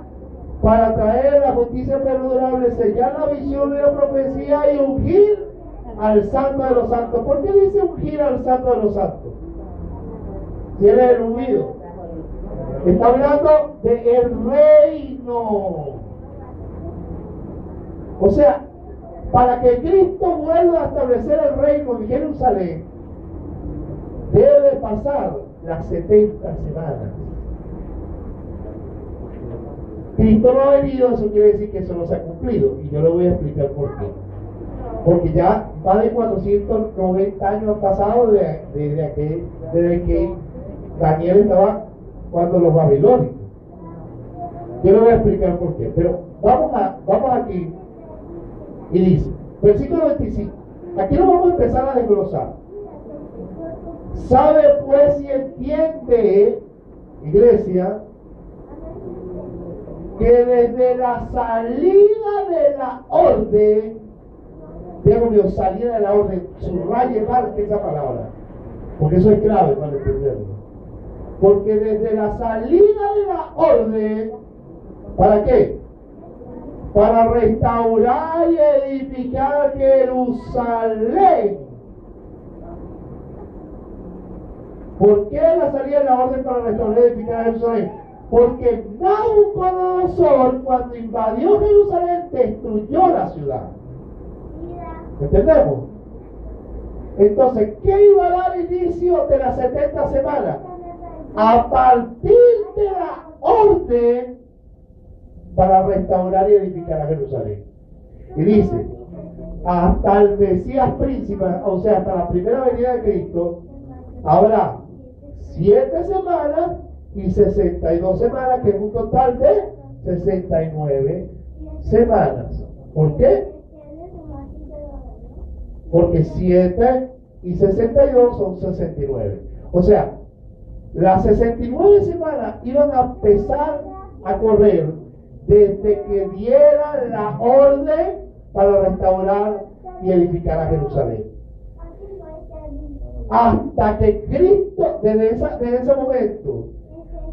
para traer la justicia perdurable, sellar la visión y la profecía y ungir al santo de los santos. ¿Por qué dice ungir al santo de los santos? Si él es el ungido. Está hablando del reino. O sea, para que Cristo vuelva a establecer el reino en Jerusalén, debe pasar las 70 semanas. Cristo no ha venido, eso quiere decir que eso no se ha cumplido. Y yo le voy a explicar por qué. Porque ya más de 490 años han pasado desde que Daniel estaba cuando los babilónicos. Yo le voy a explicar por qué. Pero vamos aquí y dice, versículo 25. Aquí lo vamos a empezar a desglosar. Sabe pues y entiende, iglesia, que desde la salida de la orden, digo Dios, salida de la orden, subraye mal esa palabra, porque eso es clave para entenderlo. Porque desde la salida de la orden, ¿para qué? Para restaurar y edificar Jerusalén. ¿Por qué la salida de la orden para restaurar y edificar Jerusalén? Porque Nabucodonosor, cuando invadió Jerusalén, destruyó la ciudad. ¿Entendemos? Entonces, ¿qué iba a dar inicio de las 70 semanas? A partir de la orden para restaurar y edificar a Jerusalén. Y dice, hasta el Mesías príncipe, o sea, hasta la primera venida de Cristo, habrá 7 semanas y 62 semanas, que es un total de 69 semanas. ¿Por qué? Porque 7 y 62 son 69. O sea, las 69 semanas iban a empezar a correr desde que diera la orden para restaurar y edificar a Jerusalén. Hasta que Cristo, desde ese momento,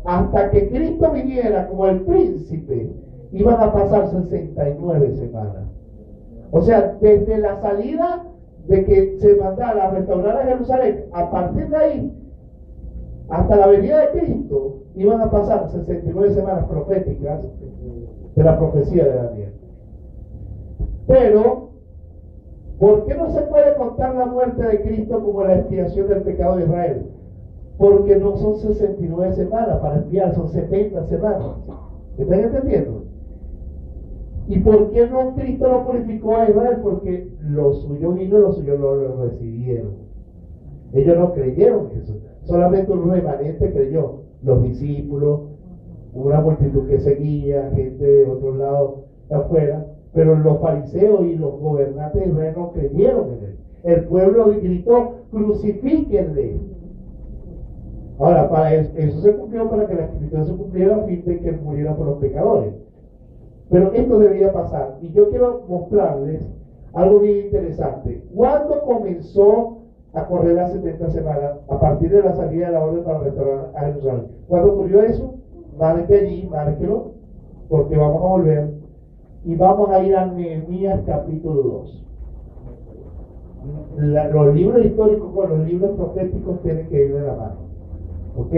hasta que Cristo viniera como el príncipe, iban a pasar 69 semanas. O sea, desde la salida de que se mandara a restaurar a Jerusalén, a partir de ahí, hasta la venida de Cristo, iban a pasar 69 semanas proféticas de la profecía de Daniel. Pero, ¿por qué no se puede contar la muerte de Cristo como la expiación del pecado de Israel? Porque no son 69 semanas para expiar, son 70 semanas. ¿Están entendiendo? ¿Y por qué no Cristo lo purificó a Israel? Porque los suyos vino y los suyos no lo recibieron. Ellos no creyeron eso. Solamente un remanente creyó. Los discípulos, una multitud que seguía, gente de otro lado de afuera. Pero los fariseos y los gobernantes de Israel no creyeron en él. El pueblo gritó, crucifíquenle. Ahora, para eso se cumplió, para que la escritura se cumpliera a fin de que él muriera por los pecadores. Pero esto debía pasar. Y yo quiero mostrarles algo bien interesante. ¿Cuándo comenzó a correr las 70 semanas? A partir de la salida de la orden para restaurar a Jerusalén. ¿Cuándo ocurrió eso? Márquenlo allí, márquenlo, porque vamos a volver. Y vamos a ir a Nehemías capítulo 2. Los libros históricos con los libros proféticos tienen que ir de la mano. ¿Ok?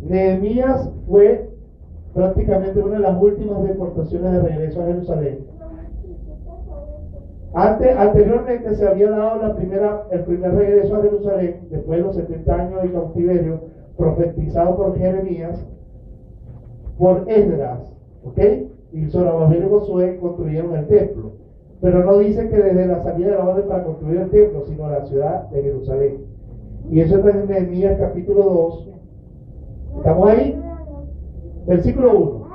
Nehemías fue prácticamente una de las últimas deportaciones de regreso a Jerusalén. Anteriormente se había dado el primer regreso a Jerusalén, después de los 70 años de cautiverio, profetizado por Jeremías, por Esdras. ¿Ok? Y Zorobabel y Josué construyeron el templo. Pero no dice que desde la salida de la orden para construir el templo, sino la ciudad de Jerusalén. Y eso está en Nehemías capítulo 2. ¿Estamos ahí? Versículo 1.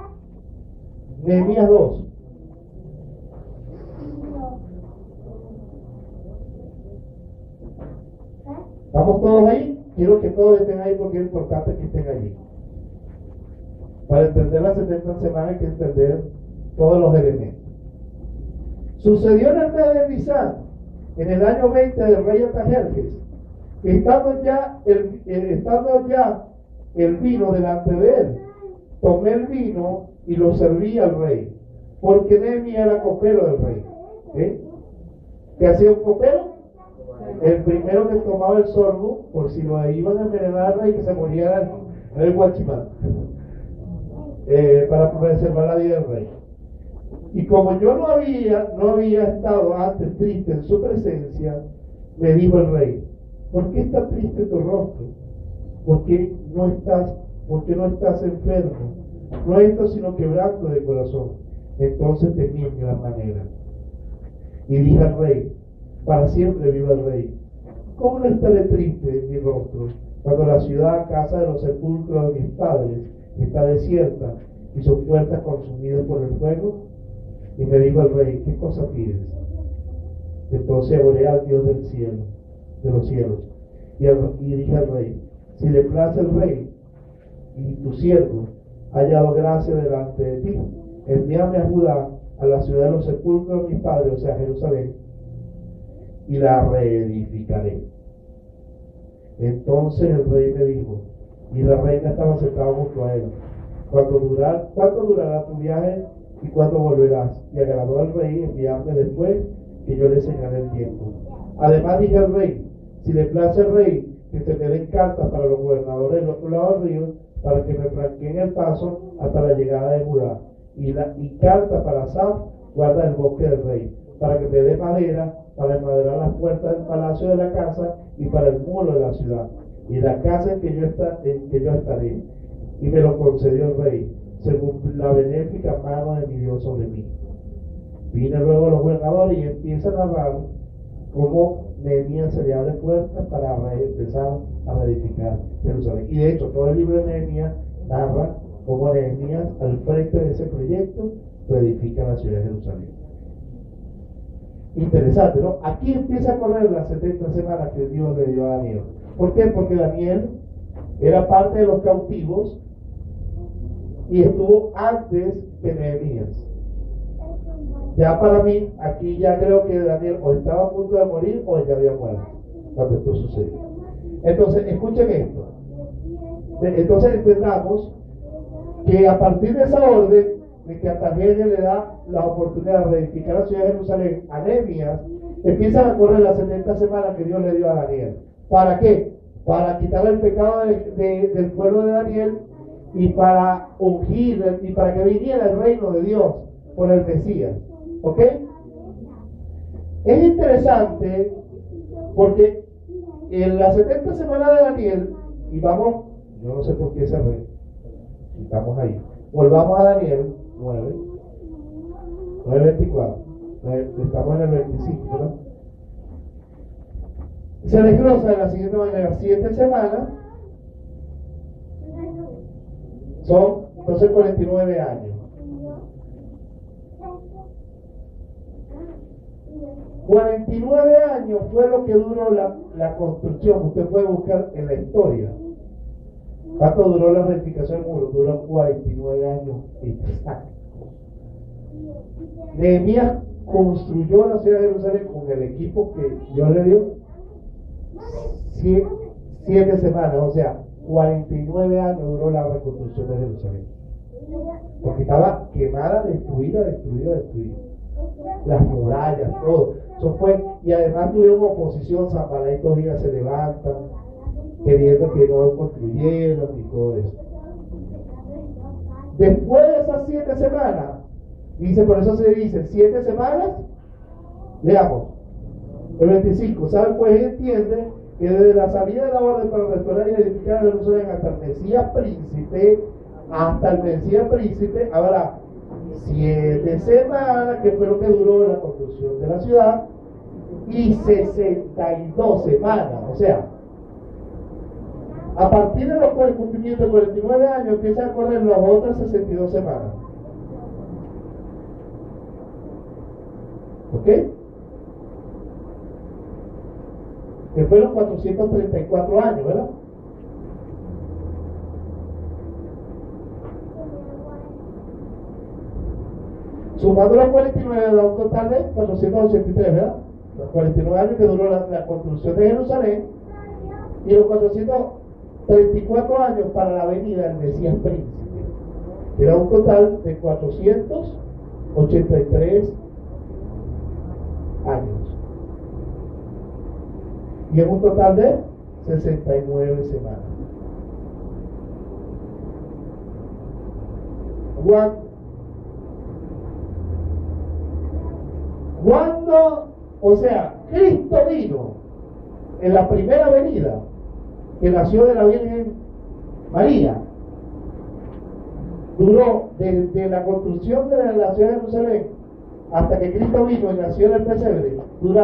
Nehemías 2. ¿Estamos todos ahí? Quiero que todos estén ahí porque es importante que estén allí. Para entender las 70 semanas hay que entender todos los elementos. Sucedió en el mes de Nisan, en el año 20 del rey Artajerjes, que estando ya el vino delante de él, tomé el vino y lo serví al rey, porque Nehemías era copero del rey. ¿Qué hacía un copero? El primero que tomaba el sorbo, por si lo iban a envenenar al rey, que se moría el guachimán. Para preservar la vida del rey. Y como yo no había estado antes triste en su presencia, me dijo el rey: ¿por qué está triste tu rostro? ¿Por qué no estás enfermo? No es esto sino quebranto de corazón. Entonces temí en gran manera. Y dije al rey: para siempre viva el rey. ¿Cómo no estaré triste en mi rostro cuando la ciudad, casa de los sepulcros de mis padres, está desierta y sus puertas consumidas por el fuego? Y me dijo el rey: ¿qué cosa pides? Entonces oré al Dios del cielo, de los cielos, y dije al rey: si le place el rey y tu siervo ha hallado gracia delante de ti, envíame a Judá, a la ciudad de los sepulcros de mis padres, o sea, Jerusalén, y la reedificaré. Entonces el rey me dijo, y la reina estaba sentada junto a él: ¿cuánto durará tu viaje y cuándo volverás? Y agradó al rey enviarme después, que yo le señalé el tiempo. Además dije al rey: si le place al rey que se me den cartas para los gobernadores del otro lado del río, para que me franqueen el paso hasta la llegada de Judá. Y carta para Asaf, guarda el bosque del rey, para que me dé madera para enmaderar las puertas del palacio de la casa y para el muro de la ciudad, y la casa en que yo estaré. Y me lo concedió el rey, según la benéfica mano de mi Dios sobre mí. Vine luego los gobernadores y empieza a narrar cómo Nehemías se le abre puertas para empezar a reedificar Jerusalén. Y de hecho, todo el libro de Nehemías narra cómo Nehemías, al frente de ese proyecto, reedifica la ciudad de Jerusalén. Interesante, ¿no? Aquí empieza a correr las 70 semanas que Dios le dio a Daniel. ¿Por qué? Porque Daniel era parte de los cautivos y estuvo antes que Nehemías. Ya para mí, aquí ya creo que Daniel o estaba a punto de morir o ya había muerto cuando esto sucedió. Entonces, escuchen esto. Entonces entendamos que a partir de esa orden de que Artajerjes le da la oportunidad de reedificar la ciudad de Jerusalén a Nehemías, empiezan a correr las 70 semanas que Dios le dio a Daniel. ¿Para qué? Para quitar el pecado del pueblo de Daniel y para ungir y para que viniera el reino de Dios por el Mesías. ¿Ok? Es interesante porque en las 70 semanas de Daniel, y vamos, yo no sé por qué cerré, estamos ahí, volvamos a Daniel 9:24, estamos en el 25, ¿no? Se desglosa de la siguiente manera: 7 semanas son entonces 49 años. 49 años fue lo que duró la construcción. Usted puede buscar en la historia cuánto duró la reedificación del muro. Duró 49 años exactos. Nehemías construyó la ciudad de Jerusalén con el equipo que Dios le dio 7 semanas, o sea, 49 años duró la reconstrucción de Jerusalén, porque estaba quemada, destruida. Las murallas, todo eso fue, y además tuvieron oposición. Sanballat y Tobías se levantan queriendo que no construyeran y todo eso. Después de esas 7 semanas, dice, por eso se dice 7 semanas. Leamos el 25. ¿Saben? Pues entiende que desde la salida de la orden para restaurar y edificar Jerusalén hasta el Mesías príncipe, habrá 7 semanas, que fue lo que duró la construcción de la ciudad, y 62 semanas. O sea, a partir de los cumplimientos de 49 años empiezan a correr las otras 62 semanas. ¿Ok? Que fueron 434 años, ¿verdad? Sumando los 49 da un total de 483, ¿verdad? Los 49 años que duró la construcción de Jerusalén y los 434 años para la venida del Mesías príncipe, que da un total de 483 años. Y en un total de 69 semanas. Cuando, o sea, Cristo vino en la primera venida, que nació de la Virgen María, duró desde la construcción de la ciudad de Jerusalén hasta que Cristo vino y nació en el pesebre,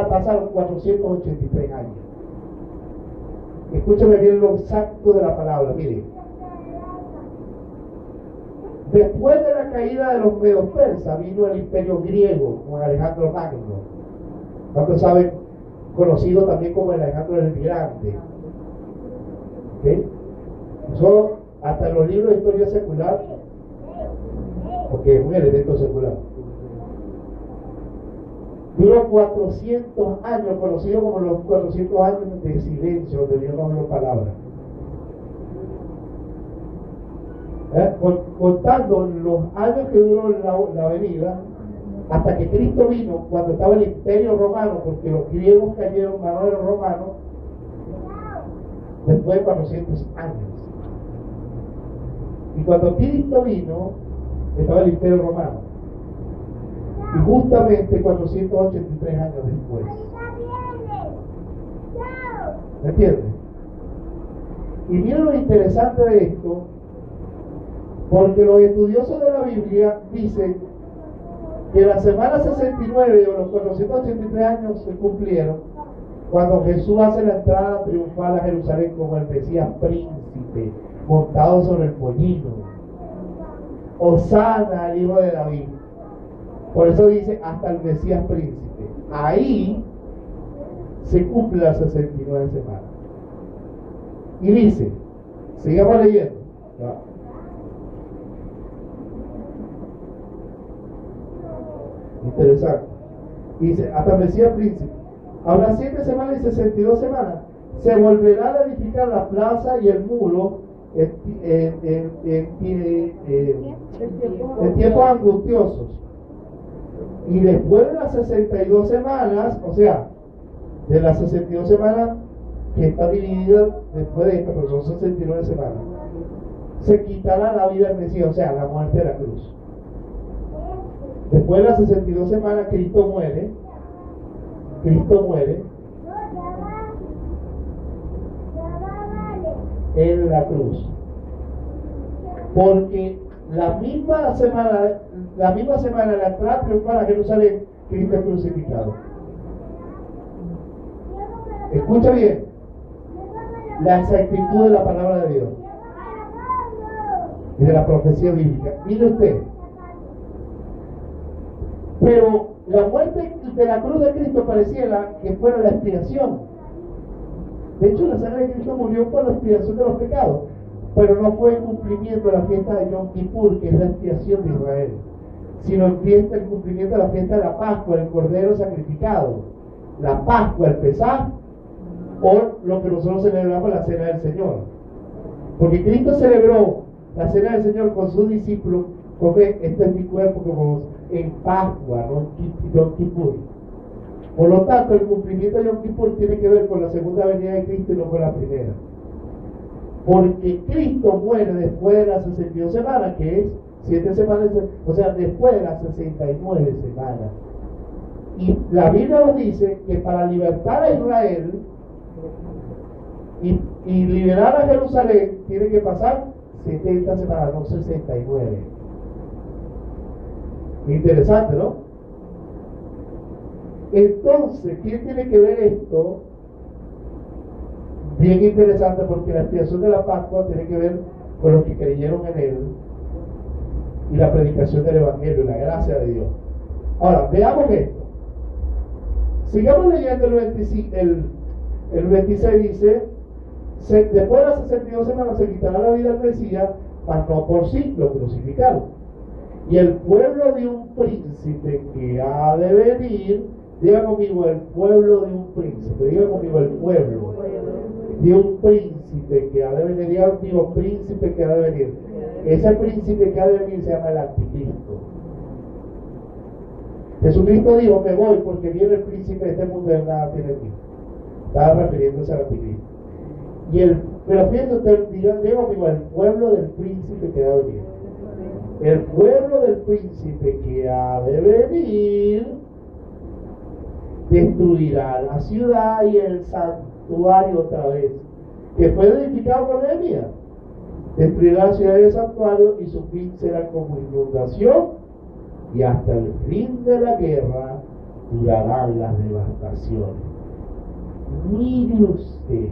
pasaron 483 años. Escúchame bien lo exacto de la palabra. Miren, después de la caída de los medos persas vino el imperio griego con Alejandro Magno. ¿Cuántos saben? Conocido también como Alejandro el Grande. ¿Okay? Eso hasta en los libros de historia secular, porque es un elemento secular. Duró 400 años, conocido como los 400 años de silencio, donde Dios no habló palabra. Contando los años que duró la venida, hasta que Cristo vino, cuando estaba el imperio romano, porque los griegos cayeron en manos de los romanos, después de 400 años. Y cuando Cristo vino, estaba el Imperio Romano. Y justamente 483 años después. ¿Me entiendes? Y miren lo interesante de esto, porque los estudiosos de la Biblia dicen que la semana 69 o los 483 años se cumplieron cuando Jesús hace la entrada triunfal a Jerusalén como el Mesías príncipe, montado sobre el pollino. Hosana al hijo de David. Por eso dice hasta el Mesías príncipe. Ahí se cumple las 69 semanas. Y dice, sigamos leyendo. Interesante. Dice, hasta el Mesías príncipe. Habrá 7 semanas y 62 semanas. Se volverá a edificar la plaza y el muro en tiempos angustiosos. Y después de las 62 semanas, o sea, de las 62 semanas que está dividida después de esto, pero son 69 semanas, se quitará la vida del Mesías, o sea, la muerte de la cruz. Después de las 62 semanas, Cristo muere en la cruz. Porque la misma semana de la entrada triunfal a Jerusalén, Cristo es crucificado. Escucha bien la exactitud de la palabra de Dios y de la profecía bíblica. Mire usted, pero la muerte de la cruz de Cristo pareciera que fuera la expiación. De hecho, la sangre de Cristo murió por la expiación de los pecados, pero no fue el cumplimiento de la fiesta de Yom Kippur, que es la expiación de Israel, sino el cumplimiento de la fiesta de la Pascua, el Cordero sacrificado, la Pascua, el Pesaj, o lo que nosotros celebramos la Cena del Señor. Porque Cristo celebró la Cena del Señor con sus discípulos, porque este es mi cuerpo como en Pascua, no en Yom Kippur. Por lo tanto, el cumplimiento de Yom Kippur tiene que ver con la segunda venida de Cristo y no con la primera. Porque Cristo muere después de las 62 semanas, que es 7 semanas, o sea, después de las 69 semanas. Y la Biblia nos dice que para libertar a Israel y liberar a Jerusalén, tiene que pasar 70 semanas, no 69. Interesante, ¿no? Entonces, ¿quién tiene que ver esto? Bien interesante, porque la expiación de la Pascua tiene que ver con los que creyeron en Él y la predicación del Evangelio, la gracia de Dios. Ahora, veamos esto. Sigamos leyendo el 26 dice, después de las 62 semanas se quitará la vida del Mesías, mas no por sí, lo crucificaron. Y el pueblo de un príncipe que ha de venir, diga conmigo, el pueblo de un príncipe, diga conmigo, el pueblo de un príncipe que ha de venir, diga conmigo, príncipe que ha de venir. Ese príncipe que ha de venir se llama el anticristo. Jesucristo dijo, me voy porque viene el príncipe de este mundo y nada tiene en mí. Estaba refiriéndose al anticristo. Pero fíjense usted, diga conmigo, el pueblo del príncipe que ha de venir. El pueblo del príncipe que ha de venir destruirá la ciudad y el santuario otra vez, que fue edificado por Nehemías. Destruirá la ciudad y el santuario, y su fin será como inundación, y hasta el fin de la guerra durarán las devastaciones. Mire usted,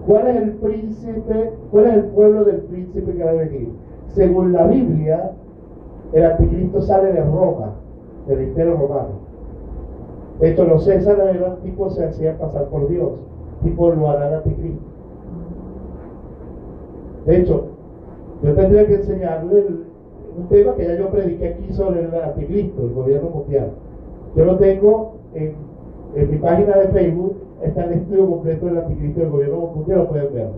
¿cuál es el príncipe? ¿Cuál es el pueblo del príncipe que va a venir? Según la Biblia, el anticristo sale de Roma, del Imperio Romano. De hecho, los Césares eran tipos, se hacían pasar por Dios, tipo lo hará el anticristo. De hecho, yo tendría que enseñarle un tema que ya yo prediqué aquí sobre el anticristo, el gobierno mundial. Yo lo tengo en mi página de Facebook, está el estudio completo del anticristo del gobierno mundial, lo pueden ver.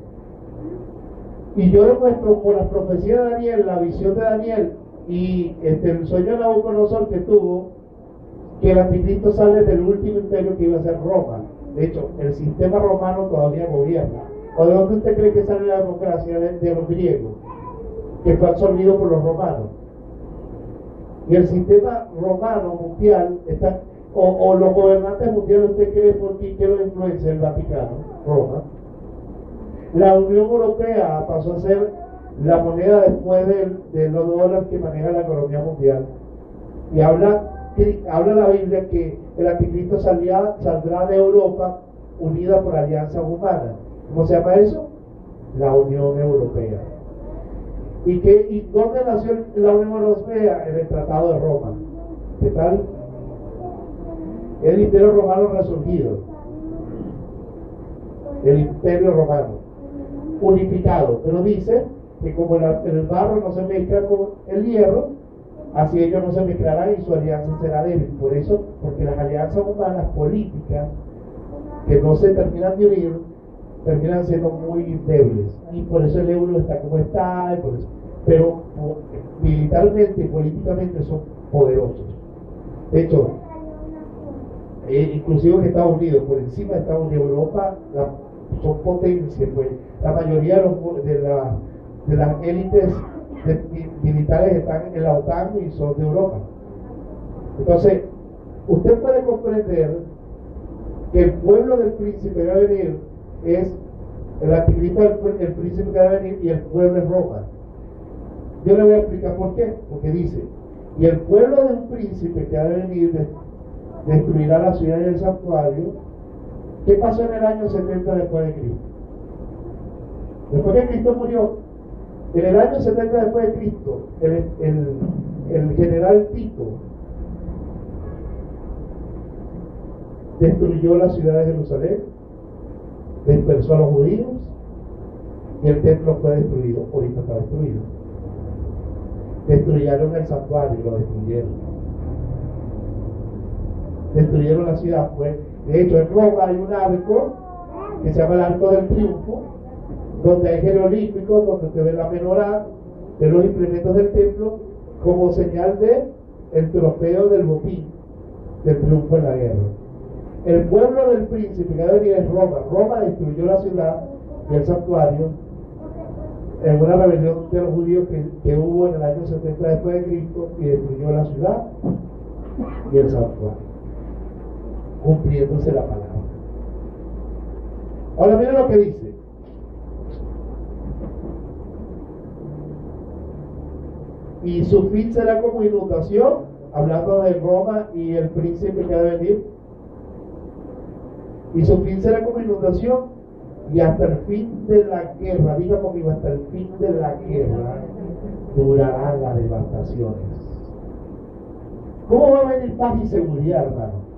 Y yo demuestro por las profecías de Daniel, la visión de Daniel y el sueño de Nabucodonosor que tuvo, que el anticristo sale del último imperio que iba a ser Roma. De hecho, el sistema romano todavía gobierna. ¿O de dónde usted cree que sale la democracia? De los griegos, que fue absorbido por los romanos. Y el sistema romano mundial está, o los gobernantes mundiales, ¿usted cree por quién que lo influencia? El Vaticano, Roma. La Unión Europea pasó a ser la moneda después de los dólares que maneja la economía mundial. Y habla la Biblia que el anticristo saldrá de Europa unida por alianzas humanas. ¿Cómo se llama eso? La Unión Europea. ¿Y dónde nació la Unión Europea? En el Tratado de Roma. ¿Qué tal? El Imperio Romano resurgido. El Imperio Romano unificado, pero dice que como el barro no se mezcla con el hierro, así ellos no se mezclarán y su alianza será débil. Por eso, porque las alianzas humanas políticas que no se terminan de unir, terminan siendo muy débiles. Y por eso el euro está como está, y por eso. Pero militarmente y políticamente son poderosos. De hecho, inclusive en Estados Unidos, por encima de Estados Unidos, Europa, son potencias, pues la mayoría de las élites militares están en la OTAN y son de Europa. Entonces, usted puede comprender que el pueblo del príncipe que va a venir es el anticristo, el príncipe que va a venir, y el pueblo es Roma. Yo le voy a explicar por qué. Porque dice, y el pueblo del príncipe que va a venir destruirá la ciudad y el santuario. ¿Qué pasó en el año 70 después de Cristo? Después que Cristo murió, en el año 70 después de Cristo, el general Tito destruyó la ciudad de Jerusalén, dispersó a los judíos, y el templo fue destruido. Ahorita está destruido. Destruyeron el santuario, lo destruyeron. Destruyeron la ciudad. De hecho, en Roma hay un arco que se llama el Arco del Triunfo, donde hay jeroglíficos, donde se ve la menorá de los implementos del templo como señal de el trofeo del botín del triunfo en la guerra. El pueblo del príncipe que va a venir es Roma. Roma destruyó la ciudad y el santuario en una rebelión de los judíos que hubo en el año 70 después de Cristo, y destruyó la ciudad y el santuario, cumpliéndose la palabra. Ahora miren lo que dice. Y su fin será como inundación, hablando de Roma y el príncipe que va a venir. Y su fin será como inundación, y hasta el fin de la guerra, diga conmigo, hasta el fin de la guerra durarán las devastaciones. ¿Cómo va a venir paz y seguridad, hermano?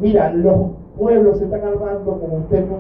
Mira, los pueblos se están armando como usted no